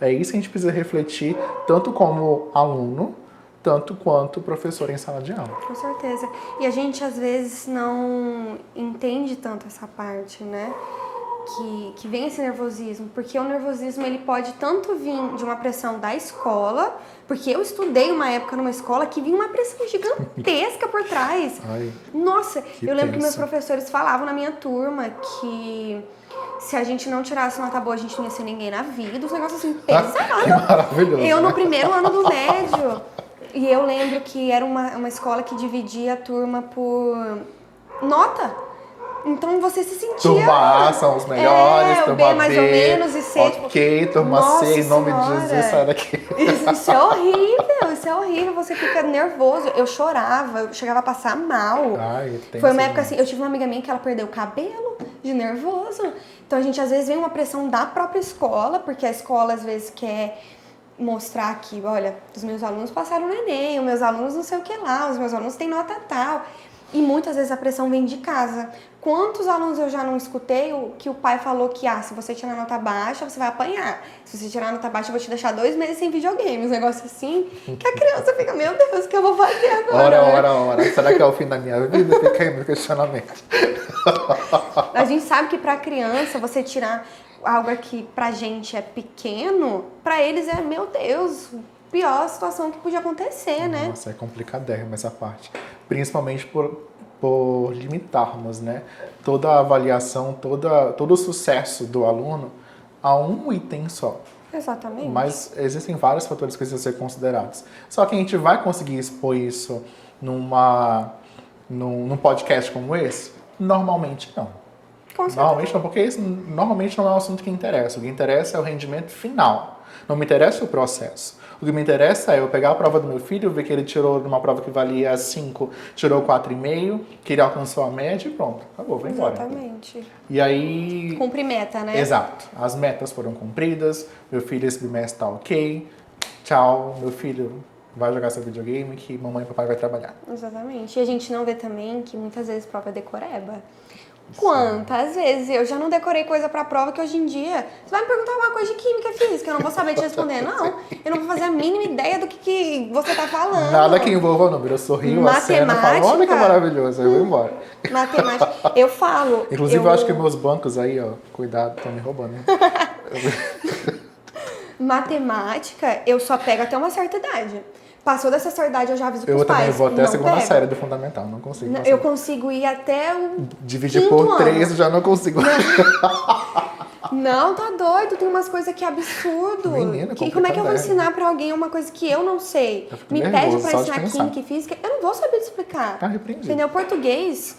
É isso que a gente precisa refletir, tanto como aluno, tanto quanto professor em sala de aula. Com certeza. E a gente, às vezes, não entende tanto essa parte, né? Que vem esse nervosismo. Porque o nervosismo, ele pode tanto vir de uma pressão da escola, porque eu estudei uma época numa escola que vinha uma pressão gigantesca por trás. Ai, Nossa, eu lembro que meus tenso. professores falavam na minha turma que se a gente não tirasse nota boa, a gente não ia ser ninguém na vida. Os negócios assim, pesados. Que maravilhoso. Eu no primeiro ano do médio. E eu lembro que era uma escola que dividia a turma por nota. Então você se sentia... Turma A são os melhores, turma B mais B, ou menos, e C, ok, tipo, turma nossa C, em nome de senhora. Jesus, sai daqui. Isso é horrível, isso é horrível. Você fica nervoso. Eu chorava, eu chegava a passar mal. Ai, tem Foi uma sim. época assim, eu tive uma amiga minha que ela perdeu o cabelo de nervoso. Então a gente às vezes vem uma pressão da própria escola, porque a escola às vezes quer mostrar que, olha, os meus alunos passaram no Enem, os meus alunos não sei o que lá, os meus alunos têm nota tal. E muitas vezes a pressão vem de casa. Quantos alunos eu já não escutei que o pai falou que, se você tirar nota baixa, você vai apanhar. Se você tirar nota baixa, eu vou te deixar 2 meses sem videogame. Um negócio assim, que a criança fica, meu Deus, o que eu vou fazer agora? Ora. Será que é o fim da minha vida? Fica aí no questionamento. A gente sabe que pra criança, você tirar algo que pra gente é pequeno, pra eles é, meu Deus, pior situação que podia acontecer, né? Nossa, é complicadérrima essa parte. Principalmente por limitarmos, né? Toda a avaliação, todo o sucesso do aluno a um item só. Exatamente. Mas existem vários fatores que precisam ser considerados. Só que a gente vai conseguir expor isso num podcast como esse? Normalmente não. Com certeza. Normalmente não, porque isso normalmente não é um assunto que interessa. O que interessa é o rendimento final. Não me interessa o processo. O que me interessa é eu pegar a prova do meu filho, ver que ele tirou numa prova que valia 5, tirou 4,5, que ele alcançou a média e pronto. Acabou, vai embora. Exatamente. E aí... Cumprir meta, né? Exato. As metas foram cumpridas, meu filho esse bimestre tá ok, tchau, meu filho vai jogar seu videogame que mamãe e papai vai trabalhar. Exatamente. E a gente não vê também que muitas vezes prova é decoreba. Quantas vezes eu já não decorei coisa pra prova que hoje em dia... Você vai me perguntar uma coisa de química e física, eu não vou saber te responder. Não, eu não vou fazer a mínima ideia do que você tá falando. Nada que envolva o número. Eu sorrio, a cena, falo, olha que maravilhoso, aí eu vou embora. Matemática, eu falo... Inclusive, eu acho que meus bancos aí, ó, cuidado, estão me roubando. Né? Matemática, eu só pego até uma certa idade. Passou dessa certa idade, eu já aviso pros Eu também pais. vou até a segunda pego. série do fundamental, não consigo. Eu consigo ir até o dividir por 3, eu já não consigo. Não, tá doido, tem umas coisas que é absurdo. Menina, como é que eu vou ensinar pra alguém uma coisa que eu não sei? Me pede pra ensinar química e física, eu não vou saber te explicar. Tá repreendido. Entendeu? Português...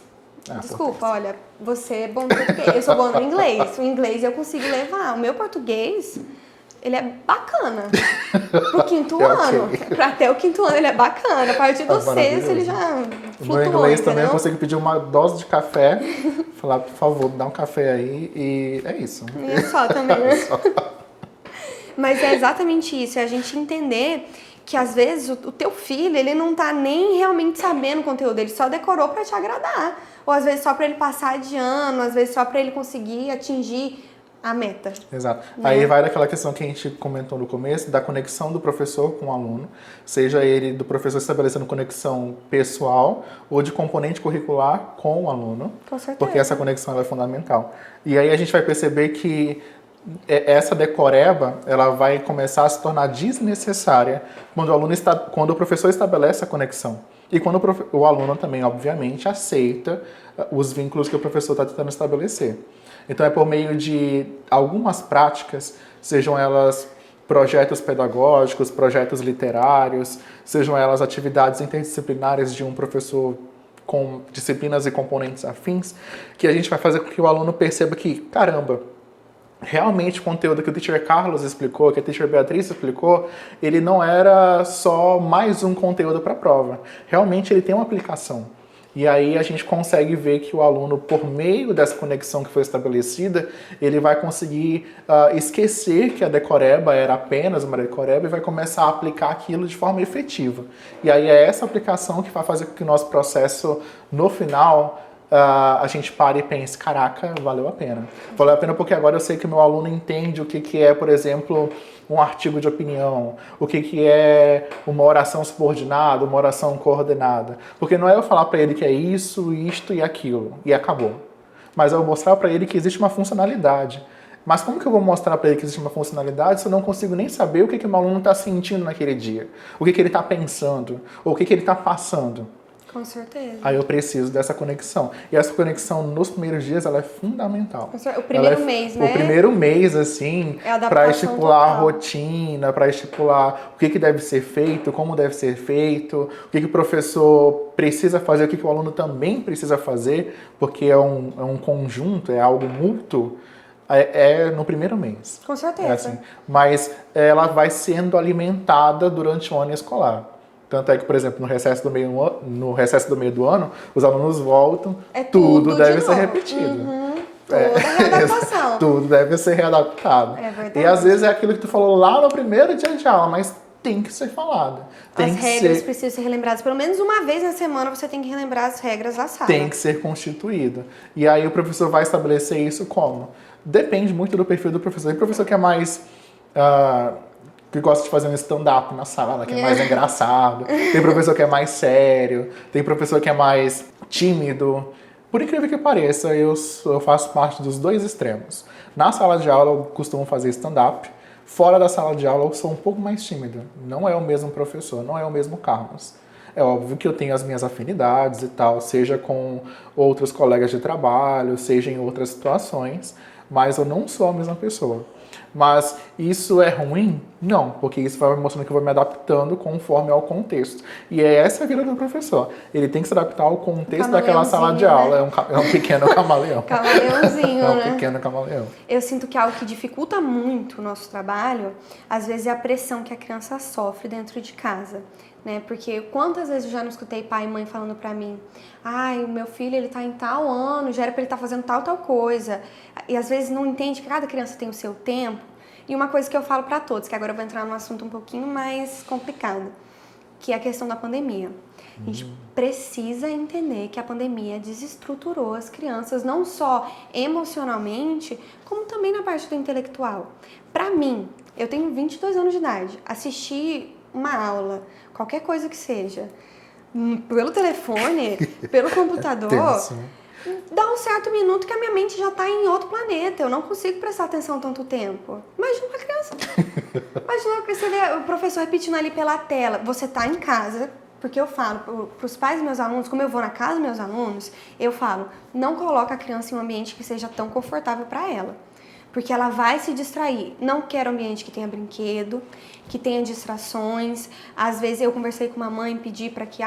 Desculpa, olha, você é bom no português, eu sou boa no inglês. O inglês eu consigo levar. O meu português, ele é bacana. Pro quinto ano. Pra até o quinto ano ele é bacana. A partir do sexto ele já flutuou, no inglês entendeu? também eu consigo pedir uma dose de café. Falar, por favor, me dá um café aí. E é isso. E é só também, né? Mas é exatamente isso. É a gente entender que às vezes o teu filho, ele não tá nem realmente sabendo o conteúdo, ele só decorou pra te agradar. Ou às vezes só pra ele passar de ano, às vezes só pra ele conseguir atingir a meta. Exato. Né? Aí vai daquela questão que a gente comentou no começo, da conexão do professor com o aluno, seja ele do professor estabelecendo conexão pessoal ou de componente curricular com o aluno. Com certeza. Porque essa conexão ela é fundamental. E aí a gente vai perceber que essa decoreba, ela vai começar a se tornar desnecessária quando o professor estabelece a conexão. E quando o aluno também, obviamente, aceita os vínculos que o professor está tentando estabelecer. Então é por meio de algumas práticas, sejam elas projetos pedagógicos, projetos literários, sejam elas atividades interdisciplinares de um professor com disciplinas e componentes afins, que a gente vai fazer com que o aluno perceba que, caramba, realmente o conteúdo que o teacher Carlos explicou, que a teacher Beatriz explicou, ele não era só mais um conteúdo para a prova. Realmente ele tem uma aplicação. E aí a gente consegue ver que o aluno, por meio dessa conexão que foi estabelecida, ele vai conseguir esquecer que a decoreba era apenas uma decoreba e vai começar a aplicar aquilo de forma efetiva. E aí é essa aplicação que vai fazer com que o nosso processo, no final, a gente pare e pense, caraca, valeu a pena. Valeu a pena porque agora eu sei que o meu aluno entende o que é, por exemplo, um artigo de opinião, o que é uma oração subordinada, uma oração coordenada. Porque não é eu falar para ele que é isso, isto e aquilo, e acabou. Mas é eu mostrar para ele que existe uma funcionalidade. Mas como que eu vou mostrar para ele que existe uma funcionalidade se eu não consigo nem saber o que o meu aluno está sentindo naquele dia? O que ele está pensando? Ou o que ele está passando? Com certeza. Aí eu preciso dessa conexão. E essa conexão nos primeiros dias, ela é fundamental. O primeiro mês, né? O primeiro mês, assim, para estipular a rotina, para estipular o que deve ser feito, como deve ser feito, o que o professor precisa fazer, o que o aluno também precisa fazer, porque é um conjunto, é algo mútuo. É no primeiro mês. Com certeza. É assim. Mas ela vai sendo alimentada durante o ano escolar. Tanto é que, por exemplo, no recesso do meio do ano, os alunos voltam, tudo deve ser repetido. Uhum. Toda readaptação. Tudo deve ser readaptado. É verdade. E às vezes é aquilo que tu falou lá no primeiro dia de aula, mas tem que ser falado. As regras precisam ser relembradas. Pelo menos uma vez na semana você tem que relembrar as regras da sala. Tem que ser constituído. E aí o professor vai estabelecer isso como? Depende muito do perfil do professor. Tem professor que é mais... que gosta de fazer um stand-up na sala, que é mais engraçado. Tem professor que é mais sério. Tem professor que é mais tímido. Por incrível que pareça, eu faço parte dos dois extremos. Na sala de aula, eu costumo fazer stand-up. Fora da sala de aula, eu sou um pouco mais tímido. Não é o mesmo professor, não é o mesmo Carlos. É óbvio que eu tenho as minhas afinidades e tal, seja com outros colegas de trabalho, seja em outras situações, mas eu não sou a mesma pessoa. Mas isso é ruim? Não, porque isso vai me mostrando que eu vou me adaptando conforme ao contexto. E é essa a vida do professor. Ele tem que se adaptar ao contexto daquela sala de aula. Né? É um pequeno camaleão. Camaleãozinho, né? É um pequeno camaleão. Eu sinto que algo que dificulta muito o nosso trabalho, às vezes, é a pressão que a criança sofre dentro de casa. Né? Porque quantas vezes eu já não escutei pai e mãe falando pra mim, o meu filho, ele tá em tal ano, já era pra ele estar fazendo tal coisa. E às vezes não entende que cada criança tem o seu tempo. E uma coisa que eu falo pra todos, que agora eu vou entrar num assunto um pouquinho mais complicado. que é a questão da pandemia. A gente precisa entender que a pandemia desestruturou as crianças, não só emocionalmente, como também na parte do intelectual. Para mim, eu tenho 22 anos de idade, assistir uma aula, qualquer coisa que seja, pelo telefone, pelo computador, Tenso, né? dá um certo minuto que a minha mente já está em outro planeta. Eu não consigo prestar atenção tanto tempo. Imagina uma criança. Imagina que você vê o professor repetindo ali pela tela. Você está em casa, porque eu falo para os pais dos meus alunos, como eu vou na casa dos meus alunos, eu falo, não coloca a criança em um ambiente que seja tão confortável para ela. Porque ela vai se distrair. Não quero um ambiente que tenha brinquedo, que tenha distrações. Às vezes eu conversei com uma mãe, pedi para que,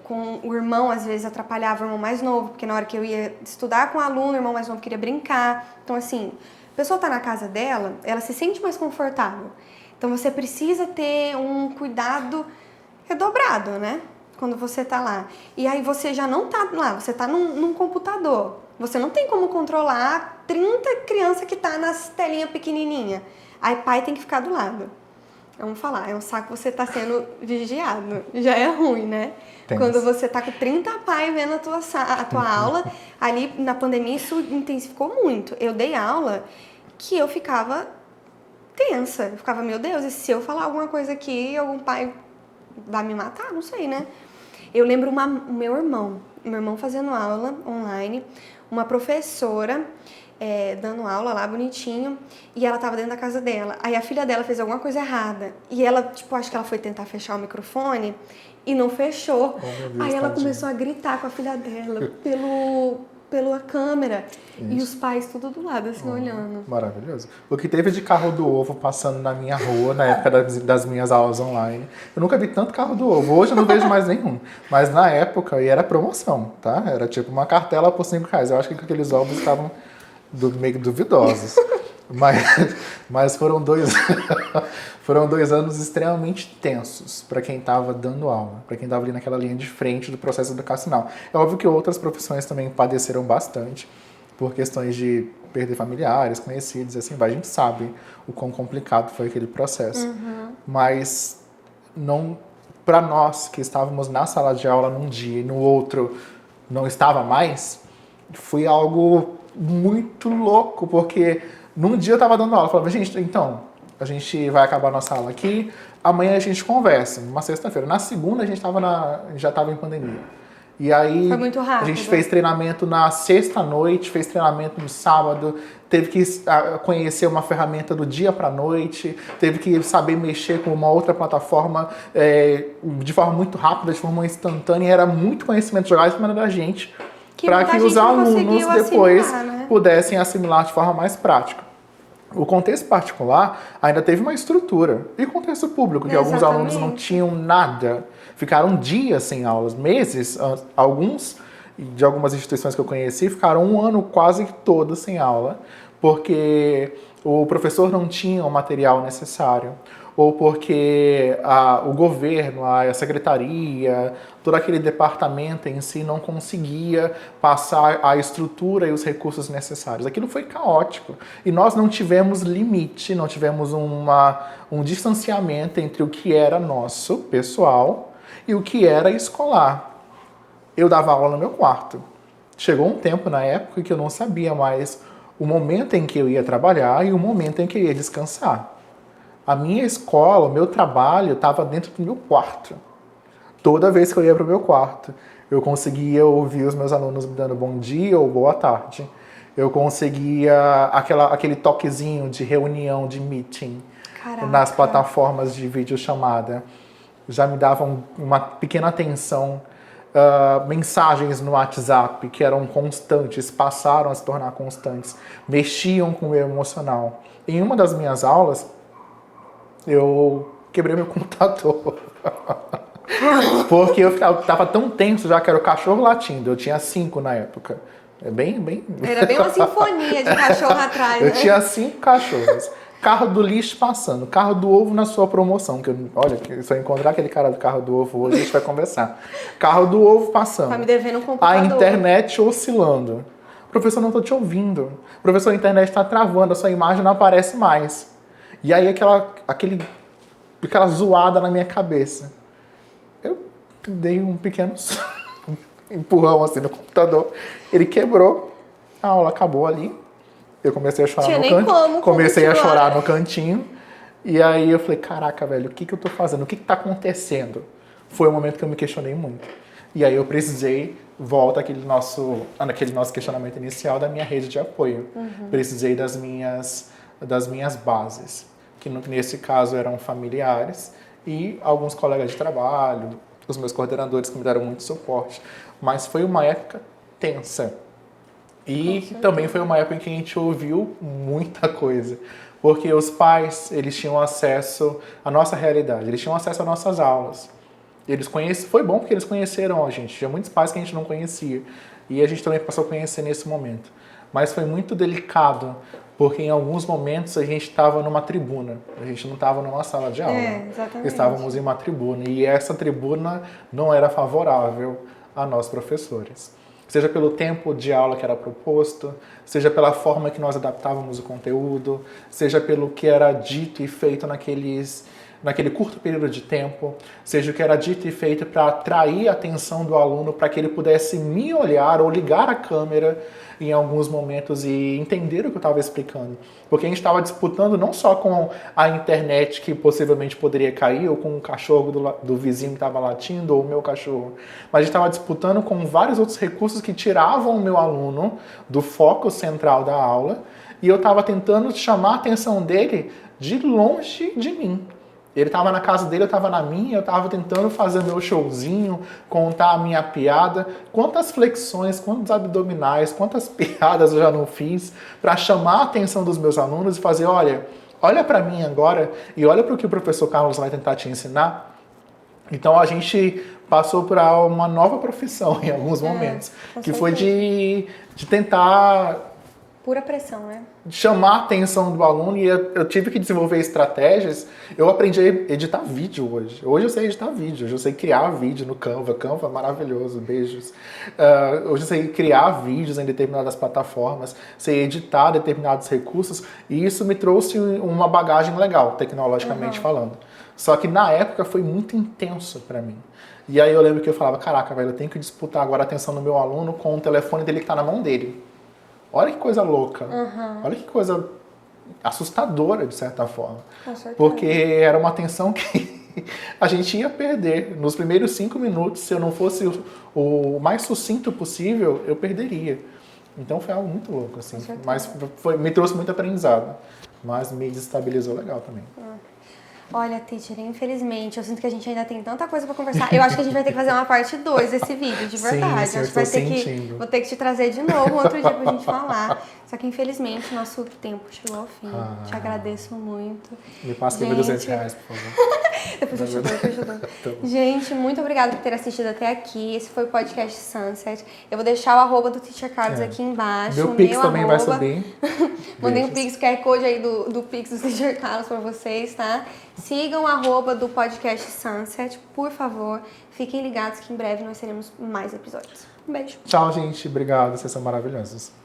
com o irmão, às vezes atrapalhava o irmão mais novo, porque na hora que eu ia estudar com o aluno, o irmão mais novo queria brincar. Então, assim, a pessoa está na casa dela, ela se sente mais confortável. Então, você precisa ter um cuidado redobrado, né? Quando você tá lá. E aí você já não tá lá, você tá num computador. Você não tem como controlar 30 crianças que tá nas telinhas pequenininha. Aí pai tem que ficar do lado. Vamos falar, é um saco você tá sendo vigiado. Já é ruim, né? Quando você tá com 30 pais vendo a tua aula, ali na pandemia isso intensificou muito. Eu dei aula que eu ficava tensa. Eu ficava, meu Deus, e se eu falar alguma coisa aqui, algum pai vai me matar? Não sei, né? Eu lembro o meu irmão fazendo aula online, uma professora dando aula lá bonitinho, e ela tava dentro da casa dela. Aí a filha dela fez alguma coisa errada, e ela, acho que ela foi tentar fechar o microfone e não fechou. Aí ela começou a gritar com a filha dela pela câmera. Isso. E os pais tudo do lado, assim, olhando. Maravilhoso. O que teve de carro do ovo passando na minha rua, na época das minhas aulas online. Eu nunca vi tanto carro do ovo. Hoje eu não vejo mais nenhum. Mas na época, e era promoção, tá? Era tipo uma cartela por R$5. Eu acho que aqueles ovos estavam meio duvidosos. Mas foram dois anos extremamente tensos para quem estava dando aula, para quem estava ali naquela linha de frente do processo educacional. É óbvio que outras profissões também padeceram bastante por questões de perder familiares, conhecidos, assim vai. A gente sabe o quão complicado foi aquele processo. Mas não, para nós que estávamos na sala de aula num dia e no outro não estava mais, foi algo muito louco, porque num dia eu estava dando aula, eu falava, gente, então, a gente vai acabar a nossa aula aqui, amanhã a gente conversa, numa sexta-feira. Na segunda a gente já estava em pandemia. E aí foi muito rápido. A gente fez treinamento na sexta-noite, fez treinamento no sábado, teve que conhecer uma ferramenta do dia para a noite, teve que saber mexer com uma outra plataforma de forma muito rápida, de forma instantânea, e era muito conhecimento jogado em cima da gente, para que os alunos depois pudessem assimilar de forma mais prática. O contexto particular ainda teve uma estrutura. E o contexto público, que alguns alunos não tinham nada. Ficaram dias sem aulas, meses. Alguns, de algumas instituições que eu conheci, ficaram um ano quase todo sem aula, porque o professor não tinha o material necessário, ou porque o governo, a secretaria, todo aquele departamento em si não conseguia passar a estrutura e os recursos necessários. Aquilo foi caótico. E nós não tivemos limite, não tivemos um distanciamento entre o que era nosso, pessoal, e o que era escolar. Eu dava aula no meu quarto. Chegou um tempo na época que eu não sabia mais o momento em que eu ia trabalhar e o momento em que eu ia descansar. A minha escola, o meu trabalho estava dentro do meu quarto. Toda vez que eu ia para o meu quarto, eu conseguia ouvir os meus alunos me dando bom dia ou boa tarde. Eu conseguia aquele toquezinho de reunião, de meeting. Caraca. Nas plataformas de videochamada. Já me davam uma pequena atenção. Mensagens no WhatsApp que eram constantes, passaram a se tornar constantes, mexiam com o meu emocional. Em uma das minhas aulas, eu quebrei meu computador. Porque eu tava tão tenso já que era o cachorro latindo. Eu tinha 5 na época. Era bem uma sinfonia de cachorro atrás, né? Eu tinha 5 cachorros. Carro do lixo passando, carro do ovo na sua promoção. Olha, se eu encontrar aquele cara do carro do ovo hoje, a gente vai conversar. Carro do ovo passando. Tá me devendo um computador. A internet oscilando. Professor, não tô te ouvindo. Professor, a internet está travando, a sua imagem não aparece mais. E aí aquela zoada na minha cabeça. dei um pequeno empurrão assim no computador. Ele quebrou, a aula acabou ali. Eu comecei a chorar no canto. Comecei a chorar no cantinho. E aí eu falei, caraca, velho, o que eu tô fazendo? O que tá acontecendo? Foi o momento que eu me questionei muito. E aí eu precisei, volta àquele nosso questionamento inicial da minha rede de apoio. Precisei das minhas bases, que nesse caso eram familiares e alguns colegas de trabalho, os meus coordenadores que me deram muito suporte. Mas foi uma época tensa. E também foi uma época em que a gente ouviu muita coisa. Porque os pais, eles tinham acesso à nossa realidade, eles tinham acesso às nossas aulas. Foi bom porque eles conheceram a gente. Tinha muitos pais que a gente não conhecia. E a gente também passou a conhecer nesse momento. Mas foi muito delicado, porque em alguns momentos a gente estava numa tribuna. A gente não estava numa sala de aula. Exatamente. Estávamos em uma tribuna. E essa tribuna não era favorável a nós professores. Seja pelo tempo de aula que era proposto, seja pela forma que nós adaptávamos o conteúdo, seja pelo que era dito e feito naquele curto período de tempo, seja o que era dito e feito para atrair a atenção do aluno, para que ele pudesse me olhar ou ligar a câmera em alguns momentos e entender o que eu estava explicando. Porque a gente estava disputando não só com a internet que possivelmente poderia cair, ou com o cachorro do vizinho que estava latindo, ou o meu cachorro, mas a gente estava disputando com vários outros recursos que tiravam o meu aluno do foco central da aula, e eu estava tentando chamar a atenção dele de longe de mim. Ele estava na casa dele, eu estava na minha, eu estava tentando fazer meu showzinho, contar a minha piada. Quantas flexões, quantos abdominais, quantas piadas eu já não fiz para chamar a atenção dos meus alunos e fazer, olha para mim agora e olha para o que o professor Carlos vai tentar te ensinar. Então a gente passou por uma nova profissão em alguns momentos, que foi de tentar... Pura pressão, né? Chamar a atenção do aluno, e eu tive que desenvolver estratégias. Eu aprendi a editar vídeo hoje. Hoje eu sei editar vídeo, hoje eu sei criar vídeo no Canva. Canva é maravilhoso, beijos. Hoje eu sei criar vídeos em determinadas plataformas, sei editar determinados recursos, e isso me trouxe uma bagagem legal, tecnologicamente falando. Só que na época foi muito intenso para mim. E aí eu lembro que eu falava, caraca, velho, eu tenho que disputar agora a atenção do meu aluno com o telefone dele que tá na mão dele. Olha que coisa louca, olha que coisa assustadora, de certa forma. Porque era uma atenção que a gente ia perder. Nos primeiros 5 minutos, se eu não fosse o mais sucinto possível, eu perderia. Então foi algo muito louco, assim. Mas me trouxe muito aprendizado, mas me desestabilizou legal também. Olha, teacher, infelizmente, eu sinto que a gente ainda tem tanta coisa pra conversar. Eu acho que a gente vai ter que fazer uma parte 2 desse vídeo, de verdade. Sim, acho que vou ter que te trazer de novo outro dia pra gente falar. Só que, infelizmente, nosso tempo chegou ao fim. Te agradeço muito. Me passa aqui R$200, por favor. Depois eu te dou. Gente, muito obrigada por ter assistido até aqui. Esse foi o podcast Sunset. Eu vou deixar o arroba do Teacher Carlos aqui embaixo. Meu Pix também vai subir. Mandei um Pix, QR Code aí do Pix do Teacher Carlos pra vocês, tá? Sigam o arroba do podcast Sunset, por favor. Fiquem ligados que em breve nós teremos mais episódios. Um beijo. Tchau, gente. Obrigado. Vocês são maravilhosos.